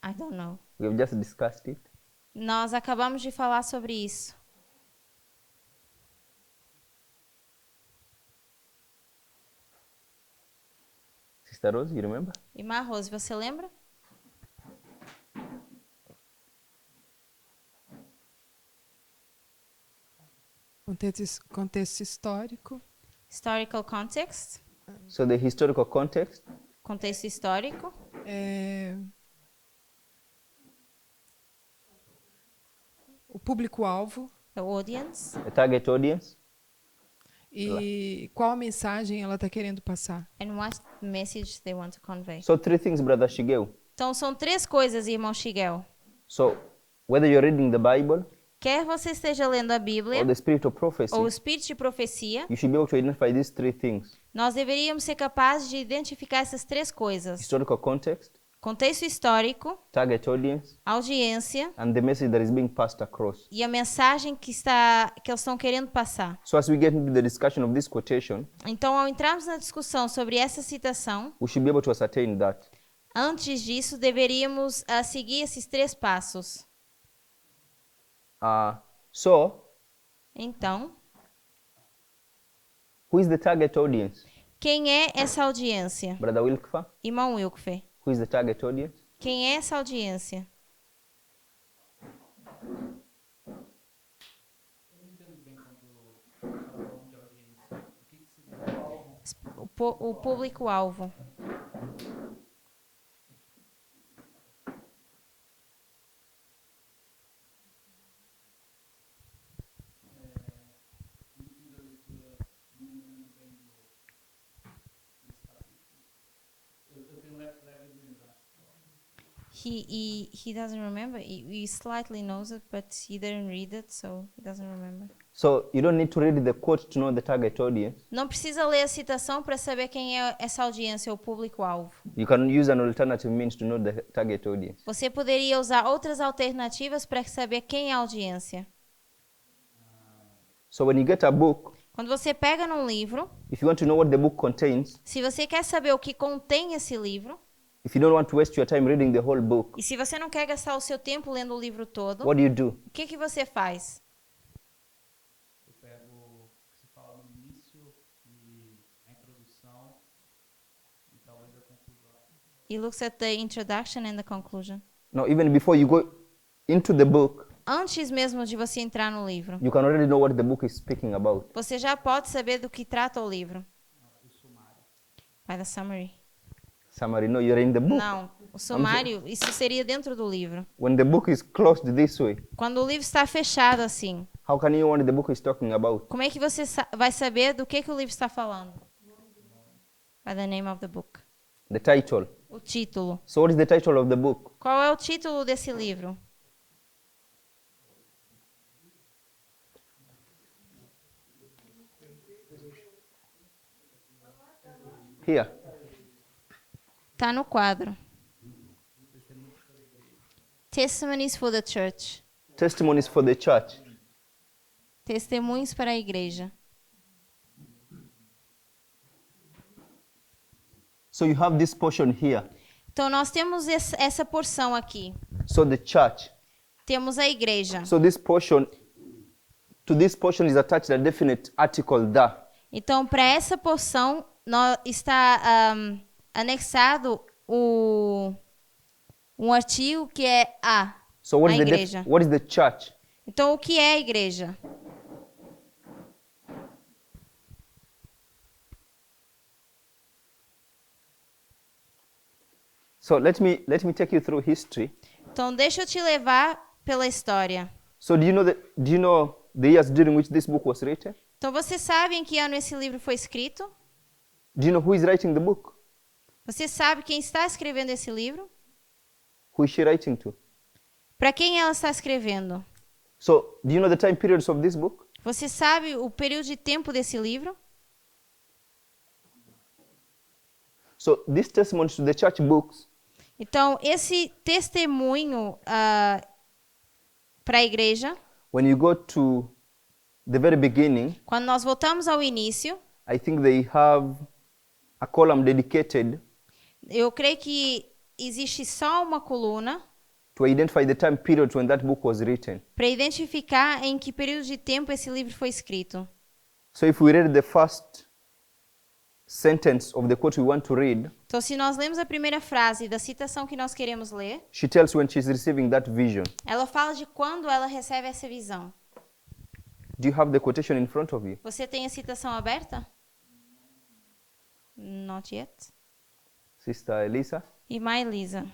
I don't know. We have just discussed it. Nós acabamos de falar sobre isso. Sister Rose, you remember? Irmã Rose, você lembra? Contexto histórico. Historical context. So the historical context, Contexto histórico. O público-alvo The audience. the target audience, e qual a mensagem ela está querendo passar. And what message they want to convey. So 3 things, Brother Shigeo. Então, são 3 coisas, irmão Shigel. So whether you're reading the Bible Quer você esteja lendo a Bíblia or the spirit of prophecy, ou o espírito de profecia, you should be able to identify these 3 things. nós deveríamos ser capazes de identificar essas 3 coisas. Historical context, Contexto histórico, target audience, audiência and the message that is being passed across. e a mensagem que eles estão querendo passar. So as we get into the discussion of this quotation, Então, ao entrarmos na discussão sobre essa citação, we should be able to ascertain that antes disso, deveríamos seguir esses 3 passos. so Então, who is the target audience? quem é essa audiência? Brother Wilkfa, Irmão Wilkfer, who is the target audience? quem é essa audiência? O público-alvo. He doesn't remember. He slightly knows it, but he didn't read it, so he doesn't remember. So you don't need to read the quote to know the target audience. Não precisa ler a citação para saber quem é essa audiência, o público-alvo. You can use an alternative means to know the target audience. Você poderia usar outras alternativas para saber quem é a audiência. So when you get a book, Quando você pega num livro, if you want to know what the book contains, se você quer saber o que contém esse livro, if you don't want to waste your time reading the whole book, e se você não quer gastar o seu tempo lendo o livro todo, what do? o que você faz? Eu pego o que se fala no início e a introdução e talvez a conclusão. He looks at the introduction and the conclusion. Now, even before you go into the book, Antes mesmo de você entrar no livro, you can already know what the book is speaking about. você já pode saber do que trata o livro. By the summary. Summary, no, you're in the book. Não, o sumário, isso seria dentro do livro. When the book is closed this way, Quando o livro está fechado assim, how can you know what the book is talking about? como é que você vai saber do que o livro está falando? By the name of the book. The title. O título. So what is the title of the book? Qual é o título desse livro? Here. Tá no quadro. Testimonies for the Church. Testimonies for the church. Testemunhos para a igreja. So you have this portion here. Então nós temos essa porção aqui. So the church. Temos a igreja. So this portion, to this portion is attached a definite article there. Então para essa porção está anexado um artigo que é a igreja. What is the church? Então o que é a igreja? So let me take you through history. Então deixa eu te levar pela história. So do you know the years during which this book was written? Então você sabe em que ano esse livro foi escrito? Do you know who is writing the book? Você sabe quem está escrevendo esse livro? Who is she writing to? Para quem ela está escrevendo? So do you know the time periods of this book? Você sabe o período de tempo desse livro? So these testimonies to the church books, Então, esse testemunho para a igreja, when you go to the very beginning, quando nós voltamos ao início, I think they have a column dedicated eu creio que existe só uma coluna to identify the time period when that book was written. para identificar em que período de tempo esse livro foi escrito. So if we read the first sentence of the quote we want to read, Então, se nós lemos a primeira frase da citação que nós queremos ler, she tells when she's receiving that vision. ela fala de quando ela recebe essa visão. Do you have the quotation in front of you? Você tem a citação aberta? Not yet. Sister Elisa? Irmã Elisa.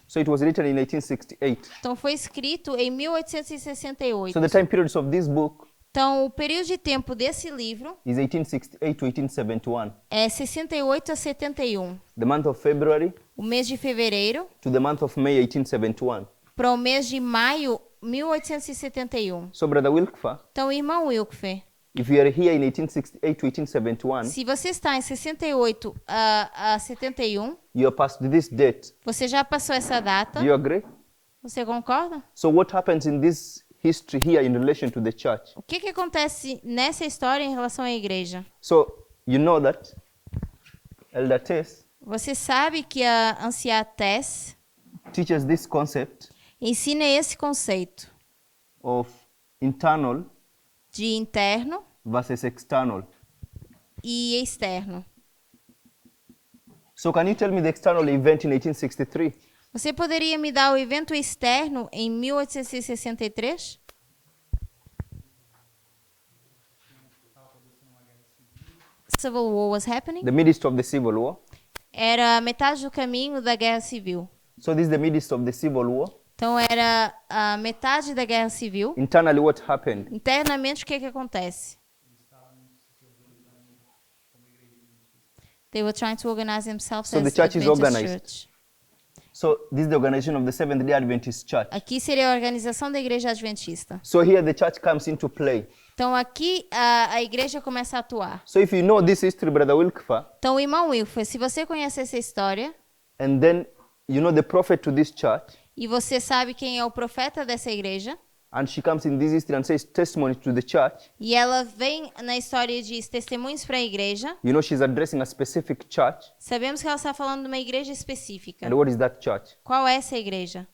So it was written in 1868. Então foi escrito em 1868. So the time periods of this book Então o período de tempo desse livro is 1868 to 1871. é 68 a 71. The month of February O mês de fevereiro to the month of May 1871. para o mês de maio 1871. So, Brother Wilkfa, Então, irmão Wilkfer, if you are here in 1868 to 1871, se você está em 68 a 71, you are past this date. você já passou essa data. Do you agree? Você concorda? So, what happens in this history here in relation to the church? O que acontece nessa história em relação à igreja? So, you know that Elder Tess Você sabe que a anciã Tess teaches this concept ensina esse conceito of internal de interno versus external. e externo. So, can you tell me the external event in 1863? Você poderia me dar o evento externo em 1863? Civil War was happening? The midst of the Civil War. Era metade do caminho da Guerra Civil. So, this is the midst of the Civil War. Então era a metade da Guerra Civil. Internally, what happened? Internamente, o que acontece? They were trying to organize themselves So as the church is Adventist organized. church. So, this is the organization of the Seventh-day Adventist Church. Aqui seria a organização da Igreja Adventista. So, here the church comes into play. Então aqui a igreja começa a atuar. So, if you know this history, Brother Wilkfa, Então, irmão Wilfer, se você conhece essa história and then you know the prophet to this church, e você sabe quem é o profeta dessa igreja, and she comes in this history and says testimony to the church, e ela vem na história e diz testemunhos para a igreja, you know she's addressing a specific church. sabemos que ela está falando de uma igreja específica. And what is that church? Qual é essa igreja?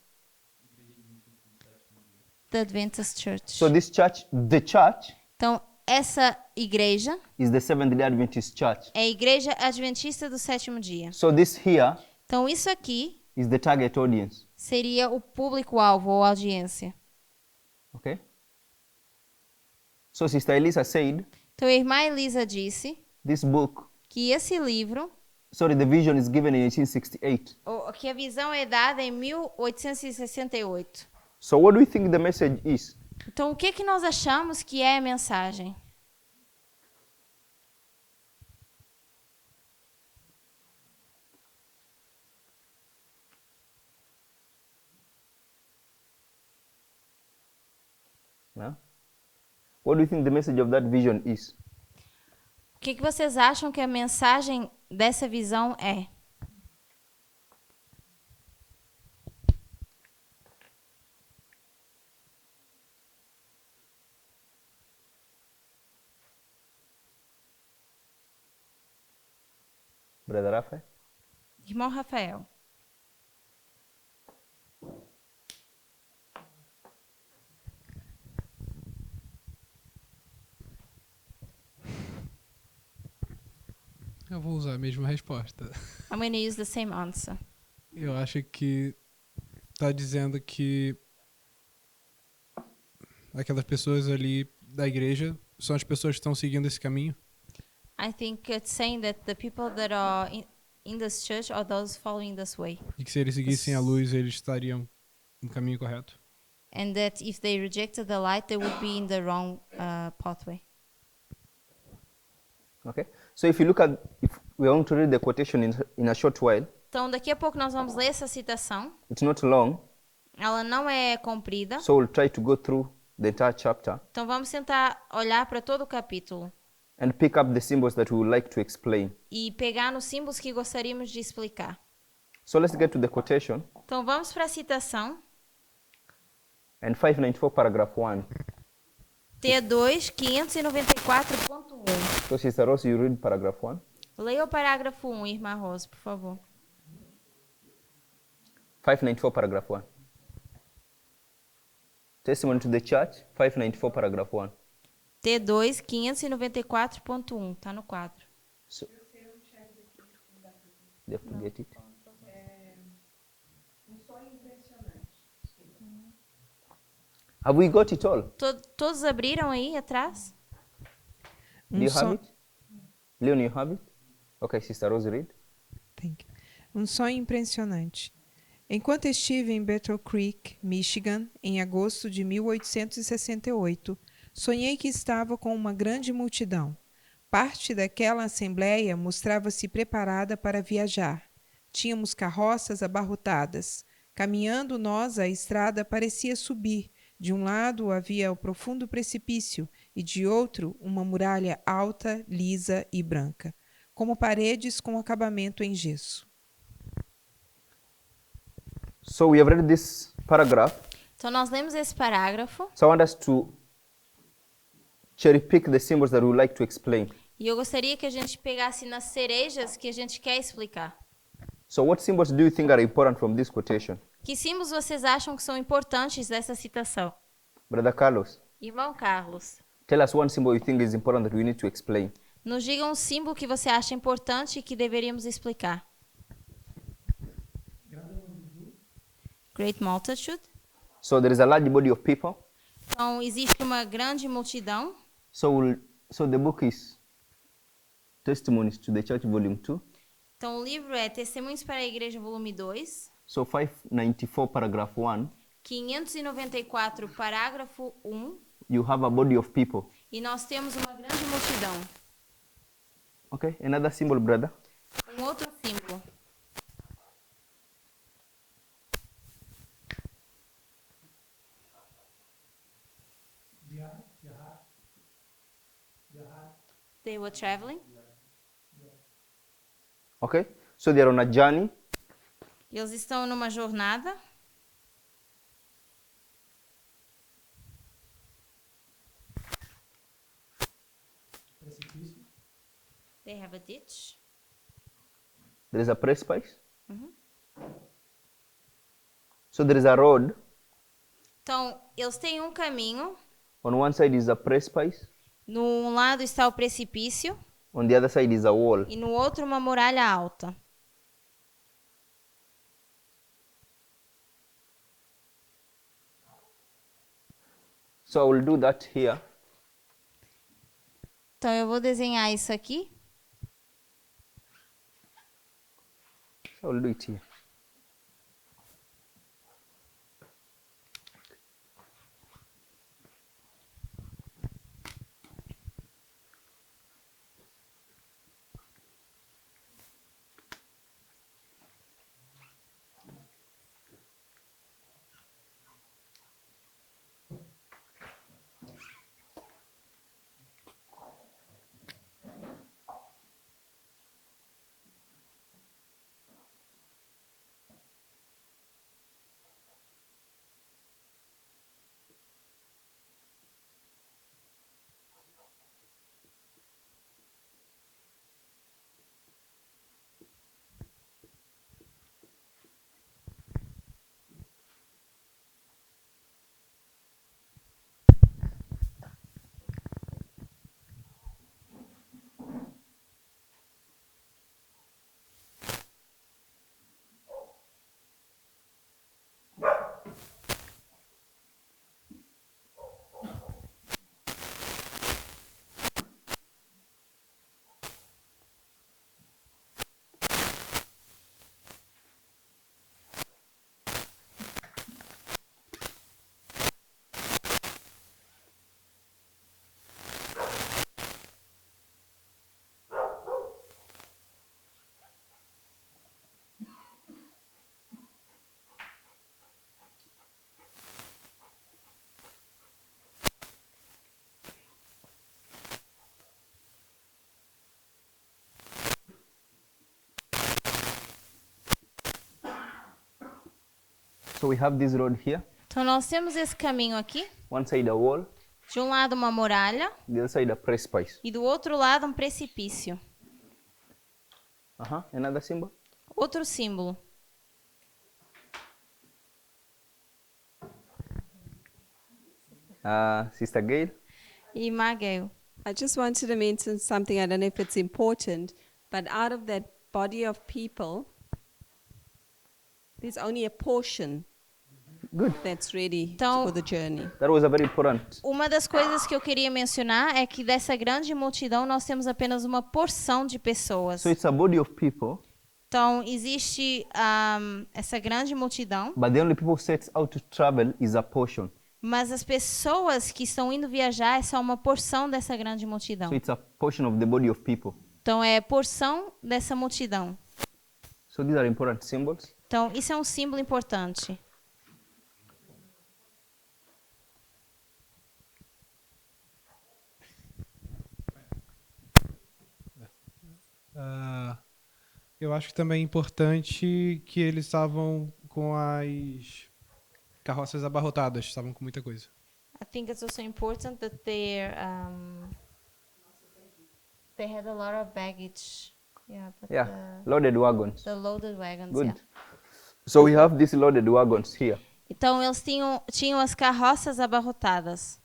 The Adventist Church. So, this church, the church, Então, essa igreja is the Seventh-day Adventist Church. é a Igreja Adventista do Sétimo Dia. So, this here Então, isso aqui is the target audience. seria o público-alvo ou audiência. Okay? So, Sister Elisa said, Então, a irmã Elisa disse this book, que esse livro, the vision is given in 1868. que a visão é dada em 1868. So, what do you think the message is? Então, o que nós achamos que é a mensagem? Yeah? What do you think the message of that vision is? O que vocês acham que a mensagem dessa visão é? Brother Rafael? Irmão Rafael. Eu vou usar a mesma resposta. I'm going to use the same answer. Eu acho que tá dizendo que aquelas pessoas ali da igreja são as pessoas que estão seguindo esse caminho. I think it's saying that the people that are in this church are those following this way. E que se eles seguissem a luz, eles estariam no caminho correto. And that if they rejected the light, they would be in the wrong pathway. Okay? So, if you look at, if we are going to read the quotation in a short while, Então, daqui a pouco nós vamos ler essa citação. it's not long, Ela não é comprida. so we'll try to go through the entire chapter Então, vamos tentar olhar para todo o capítulo and pick up the symbols that we would like to explain. e pegar nos símbolos que gostaríamos de explicar. So, let's get to the quotation. Então, vamos para a citação. And 594, paragraph 1. T2, 594.1. So, Sister Rose, you read paragraph 1. Leia o parágrafo 1, irmã Rose, por favor. 594, paragraph 1. Testimony to the Church, 594, paragraph 1. T2, 594.1. Tá no quadro. So, you have to get it. Have we got it all? Todos abriram aí atrás? Do you have it? Leon, you have it? Okay, Sister Rose, read. Thank you. Um sonho impressionante. Enquanto estive em Battle Creek, Michigan, em agosto de 1868, sonhei que estava com uma grande multidão. Parte daquela assembleia mostrava-se preparada para viajar. Tínhamos carroças abarrotadas. Caminhando nós, a estrada parecia subir, De um lado havia o profundo precipício e de outro uma muralha alta, lisa e branca, como paredes com acabamento em gesso. So we have read this paragraph. Então nós lemos esse parágrafo So I want us to cherry pick the symbols that we would like to explain. e eu gostaria que a gente pegasse nas cerejas que a gente quer explicar. So what symbols do you think are important from this quotation? Que símbolos vocês acham que são importantes dessa citação? Brother Carlos, Irmão Carlos, tell us one symbol you think is important that we need to explain. nos diga um símbolo que você acha importante e que deveríamos explicar. Great multitude. So there is a large body of people. Então, existe uma grande multidão. So the book is Testimonies to the Church, Volume 2. Então, o livro é Testemunhos para a Igreja, volume 2. So 594, paragraph 1, 594, parágrafo 1. you have a body of people. E nós temos uma grande multidão. Okay, another symbol, brother. Um outro símbolo. They were traveling. Okay, so they are on a journey. Eles estão numa jornada. They have a ditch. There is a precipice. So there is a road. Então, eles têm um caminho. On one side is a precipice. Num lado está o precipício On the other side is a wall. e no outro uma muralha alta. So I will do that here. Então, eu vou desenhar isso aqui. So I will do it here. So we have this road here. Então, nós temos esse caminho aqui. One side a wall, De um lado uma muralha the other side a precipice. e do outro lado um precipício. Another symbol. Outro símbolo. Sister Gail. E Magel. I just wanted to mention something. I don't know if it's important, but out of that body of people, there's only a portion Good. that's ready Então- for the journey. That was a very important. Uma das coisas que eu queria mencionar é que dessa grande multidão nós temos apenas uma porção de pessoas. So it's a body of people, Então, existe essa grande multidão, but the only people set out to travel is a portion. mas as pessoas que estão indo viajar é só uma porção dessa grande multidão. So it's a portion of the body of people. Então, é porção dessa multidão. So these are important symbols. Então, isso é um símbolo importante. Eu acho que também é importante que eles estavam com as carroças abarrotadas, estavam com muita coisa. I think it's also important that they had a lot of baggage. Yeah, but Yeah, loaded wagons. the loaded wagons. Good. Yeah. So we have these loaded wagons here. Então eles tinham as carroças abarrotadas.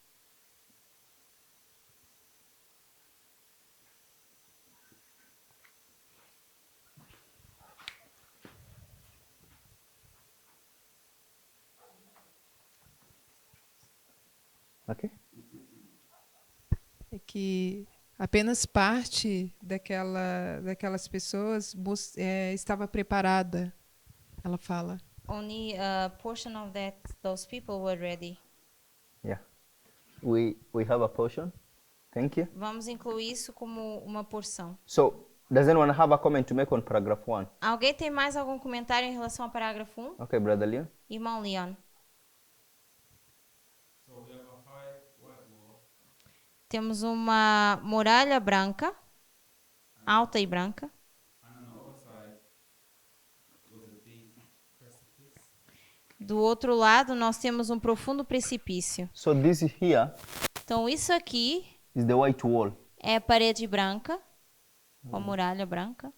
Okay. É que apenas parte daquelas pessoas estava preparada, ela fala. Only a portion of those people were ready. Yeah. We have a portion. Thank you. Vamos incluir isso como uma porção. So does anyone have a comment to make on paragraph 1? Alguém tem mais algum comentário em relação ao parágrafo 1? Okay, Brother Leon. Irmão Leon. So we have a high white wall. Temos uma muralha branca, alta e branca. And on the other side was a deep precipice. Do outro lado, nós temos um profundo precipício. So this here Então, isso aqui is the white wall. é a parede branca, ou muralha branca.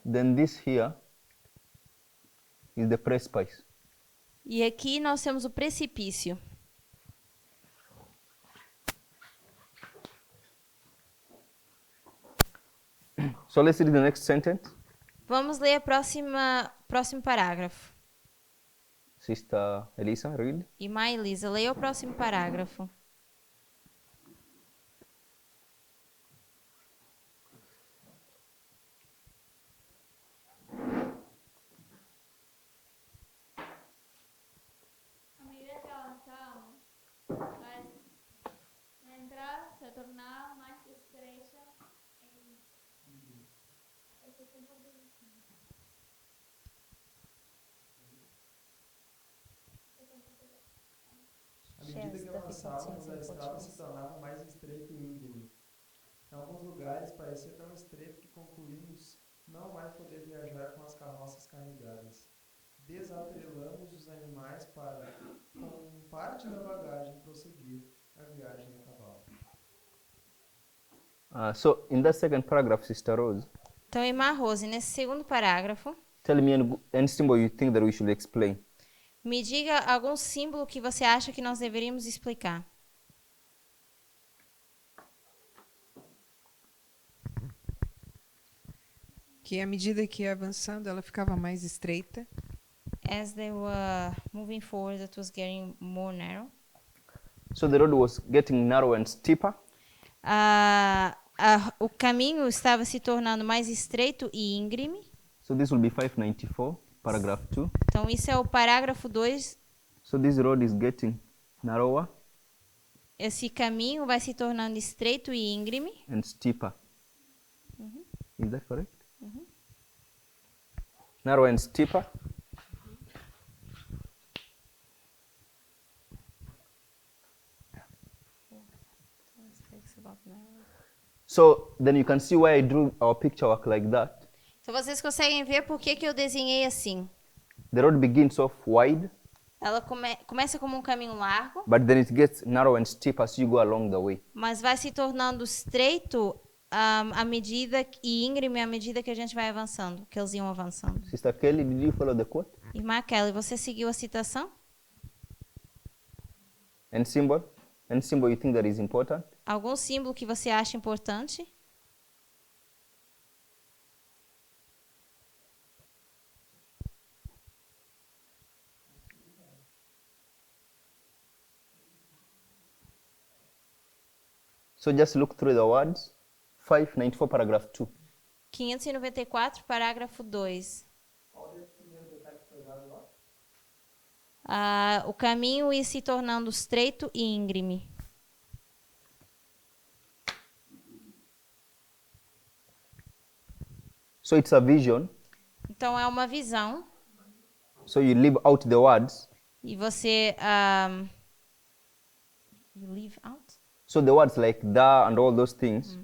Then this here is the precipice. E aqui nós temos o precipício. So let's read the next sentence. Vamos ler a próximo parágrafo. Sister Elisa, read. Irmã Elisa, leia o próximo parágrafo. A medida que avanzábamos, la entrada se tornaba más estrecha À medida que avançávamos, a estrada se tornava mais estreita e íngreme. Em alguns lugares parecia tão estreito que concluímos não mais poder viajar com as carroças carregadas. Desatrelamos os animais para, com parte da bagagem, prosseguir a viagem a cavalo. So in that second paragraph, Sister Rose, Então, irmã Rose, nesse segundo parágrafo, tell me any symbol you think that we should explain. me diga algum símbolo que você acha que nós deveríamos explicar. Que à medida que ia avançando, ela ficava mais estreita. As they were moving forward, it was getting more narrow. So the road was getting narrow and steeper. O caminho estava se tornando mais estreito e íngreme. So this will be 594, paragraph 2. Então, isso é o parágrafo 2. So this road is getting narrower Esse caminho vai se tornando estreito e íngreme. and steeper. Is that correct? Narrow and steeper. So then you can see why I drew our picture work like that. Então, vocês conseguem ver por que eu desenhei assim. The road begins off wide, Ela começa como um caminho largo, but then it gets narrow and steep as you go along the way. mas vai se tornando estreito à medida e íngreme à medida que a gente vai avançando, que eles iam avançando. Sister Kelly, did you follow the quote? Irmã Kelly, você seguiu a citação? And symbol? And symbol you think that is important? Algum símbolo que você acha importante? So just look through the words. 594, paragraph 2. 594, parágrafo 2. O caminho ia se tornando estreito e íngreme. So it's a vision. Então, é uma visão. So you leave out the words. E você you leave out? So the words like da and all those things,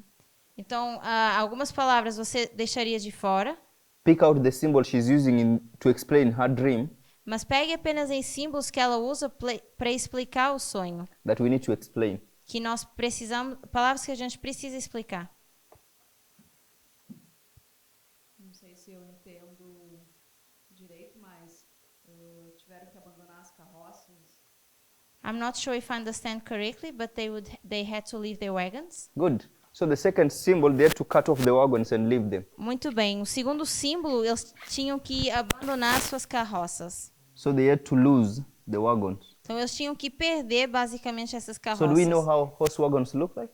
Então, algumas palavras você deixaria de fora, pick out the symbol she's using to explain her dream mas pegue apenas em símbolos que ela usa para explicar o sonho, that we need to explain. que nós precisamos, palavras que a gente precisa explicar. Não sei se eu entendo direito, mas tiveram que abandonar as carroças. I'm not sure if I understand correctly, but they had to leave their wagons. Good. So the second symbol, they had to cut off the wagons and leave them. Muito bem. O segundo símbolo, eles tinham que abandonar suas carroças. So they had to lose the wagons. Então eles tinham que perder basicamente essas So carroças. do we know how horse wagons look like?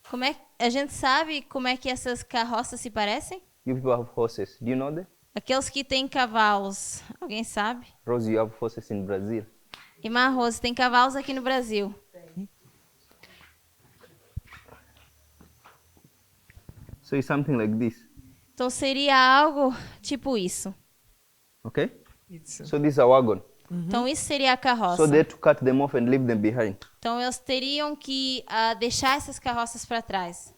Como é a gente sabe como é que essas carroças se parecem? You people have horses. Do you know them? Aqueles que têm cavalos. Alguém sabe? Rose, you have horses in Brazil. Irmã Rose, tem cavalos aqui no Brasil. So it's something like this. Então seria algo tipo isso. Okay? Isso. So this is a wagon. Então isso seria a carroça. So they had to cut them off and leave them behind. Então eles teriam que deixar essas carroças para trás.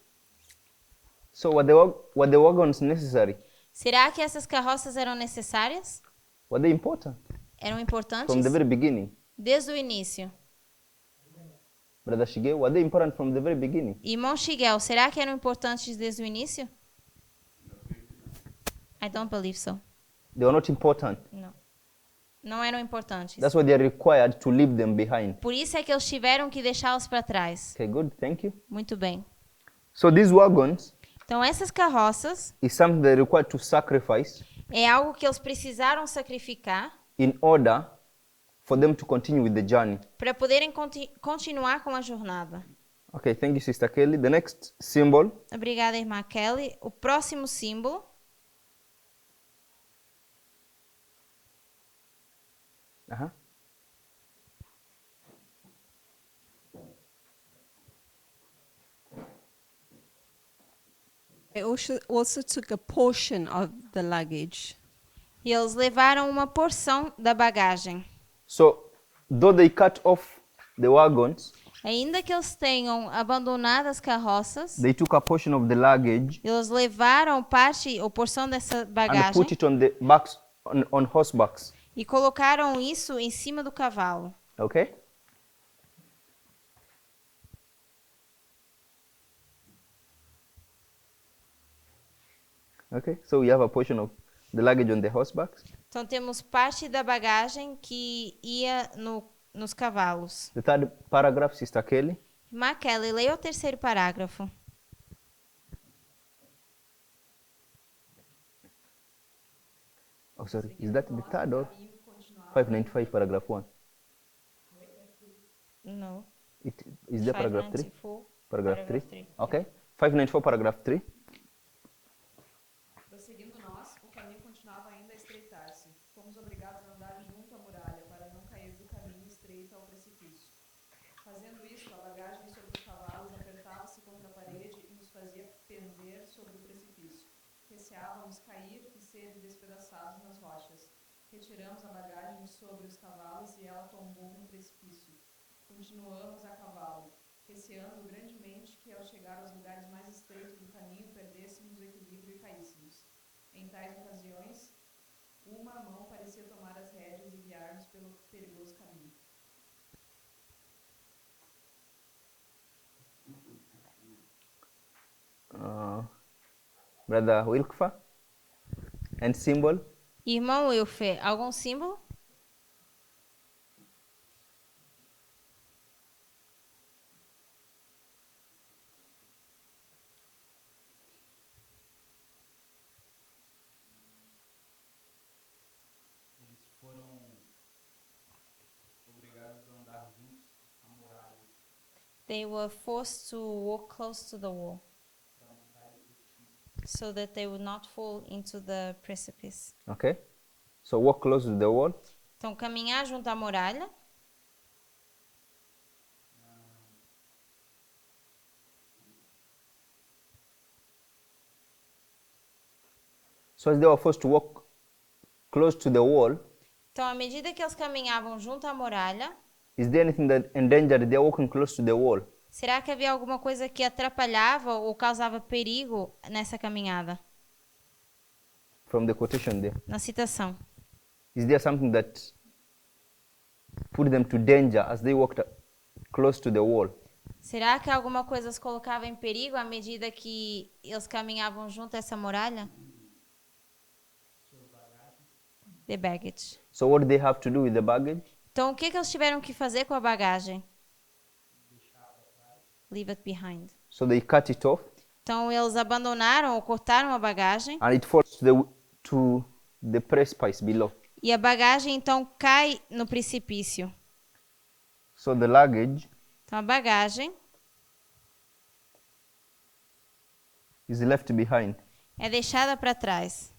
So were the wagons necessary? Será que essas carroças eram necessárias? Were they important? Eram importantes? From the very beginning? Desde o início. Brother Shige, were they important from the very beginning? Irmão Shigel, será que eram importantes desde o início? I don't believe so. They were not important. Não. Não eram importantes. That's why they are required to leave them behind. Por isso é que eles tiveram que deixá-los para trás. Okay, good. Thank you. Muito bem. So these wagons Então essas carroças is something they're required to sacrifice é algo que eles precisaram sacrificar in order for them to continue with the journey. para poderem continuar com a jornada. Okay, thank you, Sister Kelly. The next symbol Obrigada, irmã Kelly. O próximo símbolo They also took a portion of the luggage. e eles levaram uma porção da bagagem. So, though they cut off the wagons, Ainda que eles tenham abandonado as carroças, they took a portion of the luggage eles levaram parte ou porção dessa and bagagem put it on the backs on horsebacks. e colocaram isso em cima do cavalo. Okay? Okay, so we have a portion of the luggage on the horsebacks. Então temos parte da bagagem que ia nos cavalos. The third paragraph, Sister Kelly. Irmã Kelly, leia o terceiro parágrafo. Oh, sorry. Is that the third or 595, paragraph 1? No. Is there paragraph 3? 594, Paragraph 3? three. Okay. 594, paragraph 3. Prosseguindo nós, o caminho continuava ainda a estreitar-se. Fomos obrigados a andar junto à muralha para não cair do caminho estreito ao precipício. Fazendo isso, a bagagem sobre os cavalos apertava-se contra a parede e nos fazia pender sobre o precipício. Receávamos cair e ser despedaçados nas rochas. Retiramos a bagagem sobre os cavalos e ela tombou no precipício. Continuamos a cavalo, receando grandemente que ao chegar aos lugares mais estreitos do caminho perdêssemos o equilíbrio e caíssemos. Em tais ocasiões, uma mão parecia tomar as rédeas e guiar-nos pelo perigoso caminho. Brother Wilkfa. And symbol? Irmão Wilfer, algum símbolo? Eles foram obrigados a andar juntos à muralha. They were forced to walk close to the wall so that they would not fall into the precipice. Okay. So walk close to the wall. Então, caminhar junto à muralha. So as they were forced to walk close to the wall, Então, à medida que eles caminhavam junto à muralha, is there anything that endangered their walking close to the wall? será que havia alguma coisa que atrapalhava ou causava perigo nessa caminhada? From the quotation there. Na citação. Is there something that put them to danger as they walked close to the wall? Será que alguma coisa os colocava em perigo à medida que eles caminhavam junto a essa muralha? The baggage. So what do they have to do with the baggage? Então, o que eles tiveram que fazer com a bagagem? Leave it behind. So they cut it off, Então, eles abandonaram ou cortaram a bagagem and it falls to the precipice below. e a bagagem, então, cai no precipício. So the luggage Então, a bagagem is left behind. é deixada para trás.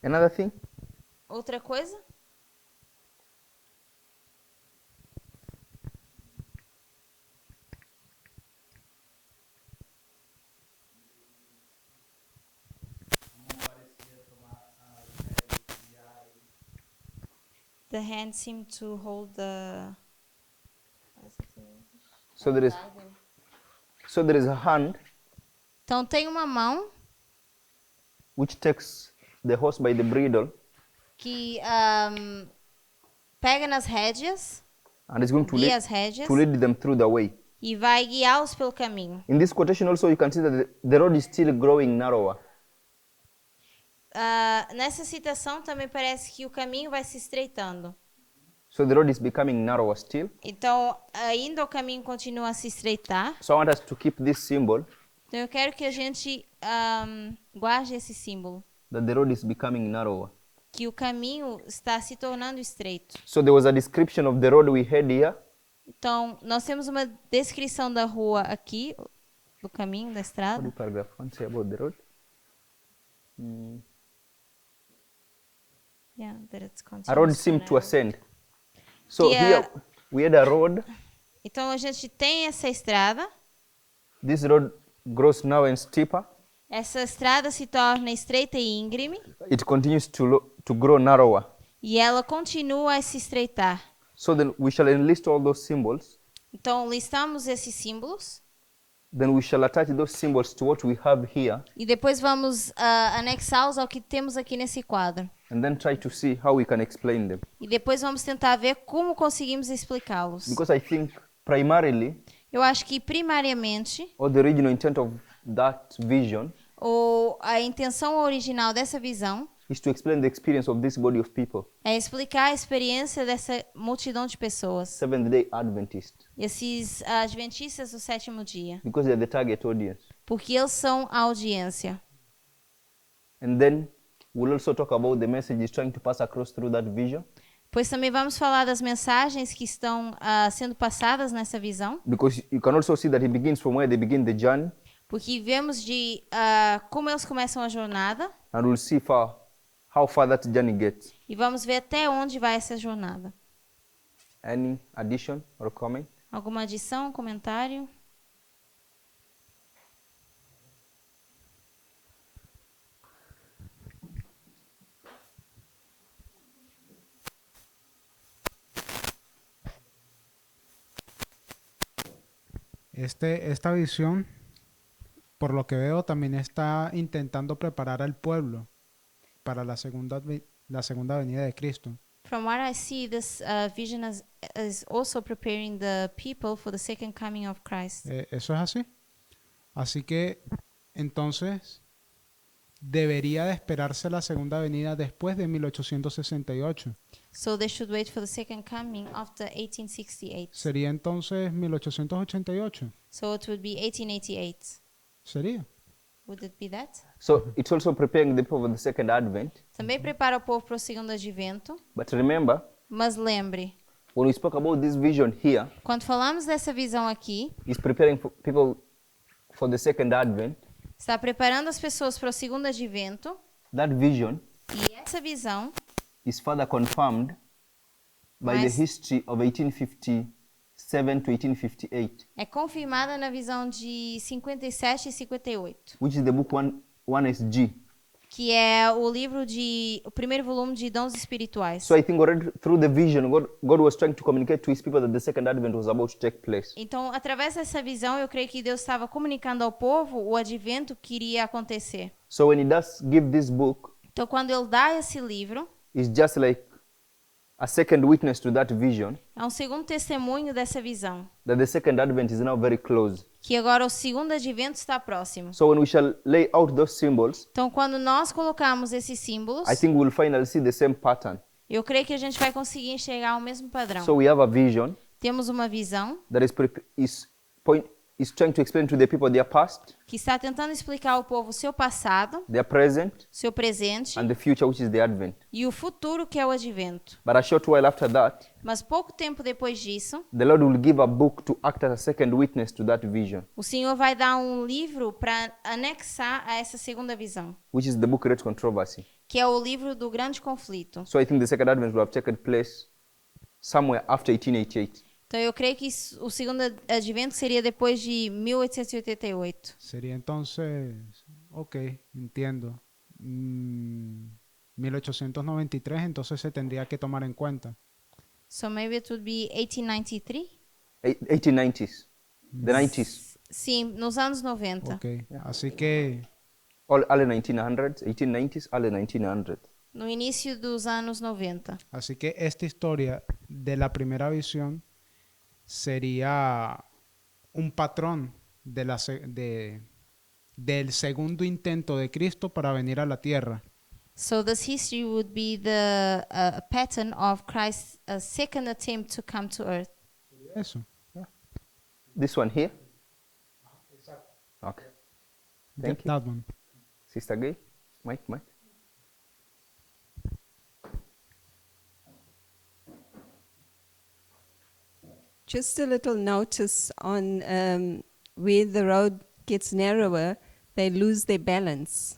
Another thing, Outra coisa? The hand seemed to hold the... so there is a hand Então, tem uma mão which takes the horse by the bridle que pega nas rédeas, and is going to guia lead, as rédeas, to lead them through the way. e vai guiá-los pelo caminho. In this quotation also you can see that the road is still growing narrower. Nessa citação também parece que o caminho vai se estreitando. So the road is becoming narrower still. Então, ainda o caminho continua a se estreitar. So I want us to keep this symbol Então, eu quero que a gente guarde esse símbolo, that the road is becoming narrower. que o caminho está se tornando estreito. So there was a description of the road we had here. Então, nós temos uma descrição da rua aqui, do caminho, da What estrada. do paragraph 1 say about the road? Yeah, that it's A road continuous seemed to narrow. ascend. So Que here we had a road. Então, a gente tem essa estrada. This road grows now and steeper. Essa estrada se torna estreita e íngreme. It continues to grow narrower. E ela continua a se estreitar. So then we shall enlist all those symbols. Então, listamos esses símbolos. Then we shall attach those symbols to what we have here. E depois vamos anexá-los ao que temos aqui nesse quadro. And then try to see how we can explain them. E depois vamos tentar ver como conseguimos explicá-los. Because I think primarily, Eu acho que, primariamente, or the original intent of that vision ou a intenção original dessa visão is to explain the experience of this body of people, é explicar a experiência dessa multidão de pessoas. Seventh-day Adventists, Esses adventistas do sétimo dia. because they're the target audience. Porque eles são a audiência. And then we'll also talk about the messages trying to pass across through that vision, Pois também vamos falar das mensagens que estão sendo passadas nessa visão. because you can also see that it begins from where they begin the journey, Porque vemos de como eles começam a jornada and we'll see how far that journey gets. e vamos ver até onde vai essa jornada. Any addition or comment? Alguma adição, comentário? Esta visión, por lo que veo, también está intentando preparar al pueblo para la segunda venida de Cristo. From what I see, this vision is also preparing the people for the second coming of Christ. ¿Eso es así? Así que, entonces, debería de esperarse la segunda venida después de 1868. So they should wait for the second coming after 1868. ¿Sería entonces 1888? So it would be 1888. ¿Sería? Would it be that? So it's also preparing the people for the second advent. Também prepara o povo para o segundo advento. But remember, Mas lembre, when we spoke about this vision here, quando falamos dessa visão aqui, it's preparing for people for the second advent. está preparando as pessoas para o segundo advento. That vision E essa visão is further confirmed by the Mas- history of 1857 to 1858, é confirmada na visão de 57 e 58, which is the book 1SG. que é o primeiro volume de dons espirituais. So I think already through the vision, God was trying to communicate to his people that the second advent was about to take place. Então, através dessa visão, eu creio que Deus estava comunicando ao povo o advento que iria acontecer. So when he does give this book, Então, quando ele dá esse livro, it's just like a second witness to that vision é um segundo testemunho dessa visão, that the second advent is now very close. que agora o segundo advento está próximo. So when we shall lay out those symbols, Então, quando nós colocamos esses símbolos, I think we'll finally see the same pattern. eu creio que a gente vai conseguir enxergar o mesmo padrão. So we have a vision Temos uma visão that is trying to explain to the people their past, que está tentando explicar ao povo o seu passado, their present, seu presente and the future, which is the advent. e o futuro, que é o advento. But a short while after that, Mas pouco tempo depois disso, the Lord will give a book to act as a second witness to that vision, o Senhor vai dar um livro para anexar a essa segunda visão, which is the book Great Controversy. que é o livro do grande conflito. So I think the second advent will have taken place somewhere after 1888. Então eu creio que o segundo advento seria depois de 1888. Sería entonces, ok, entiendo. 1893, entonces se tendría que tomar en cuenta. So maybe it would be 1893? 1890s, the 90s, Sim, nos anos 90. Ok, así que early 1900s, 1890s, early 1900s. No início dos anos 90. Así que esta historia de la primera visión sería un patrón del segundo intento de Cristo para venir a la tierra. So this history would be the pattern of Christ's second attempt to come to earth. Eso. This one here? Okay. Thank you. That one. Sister Gay? Mike. Just a little notice on where the road gets narrower, they lose their balance.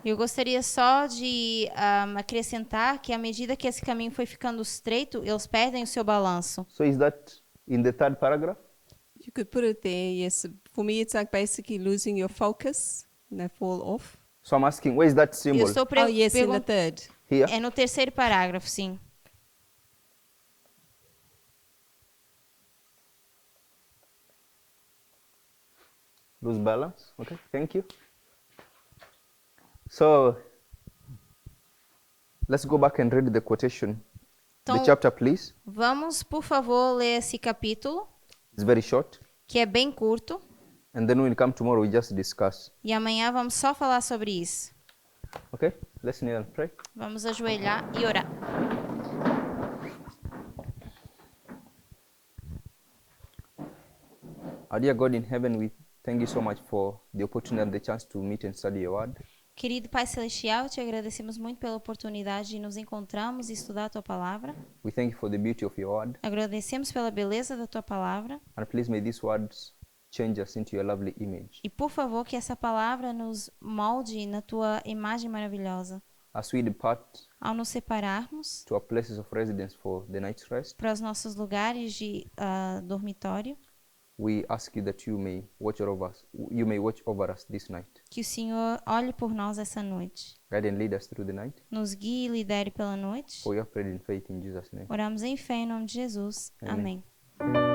Eu gostaria só de acrescentar que à medida que esse caminho foi ficando estreito, eles perdem o seu balanço. So is that in the third paragraph? You could put it there, yes. For me, it's like basically losing your focus and they fall off. So I'm asking, where is that Eu symbol? estou Oh, yes, in the perguntando. third. Here? É no terceiro parágrafo, sim. Lose balance. Okay, thank you. So let's go back and read the quotation. The Então, chapter, please. vamos, por favor, ler esse capítulo, It's very short. que é bem curto, And then when we come tomorrow, we just discuss. e amanhã vamos só falar sobre isso. Okay? Let's kneel and pray. Vamos ajoelhar e orar. Our dear God in heaven, we thank you so much for the opportunity and the chance to meet and study your word. Querido Pai Celestial, te agradecemos muito pela oportunidade de nos encontrarmos e estudar a Tua Palavra. We thank you for the beauty of your word. Agradecemos pela beleza da Tua Palavra. And please may these words change us into your lovely image. E, por favor, que essa palavra nos molde na Tua imagem maravilhosa. As we depart Ao nos separarmos to our places of residence for the night's rest, para os nossos lugares de dormitório, we ask you that you may watch over us this night. que o Senhor olhe por nós essa noite. Guide and lead us through the night. Nos guie e lidere pela noite. For we have prayed in faith in Jesus' name. Oramos em fé em nome de Jesus. Amém. Amém.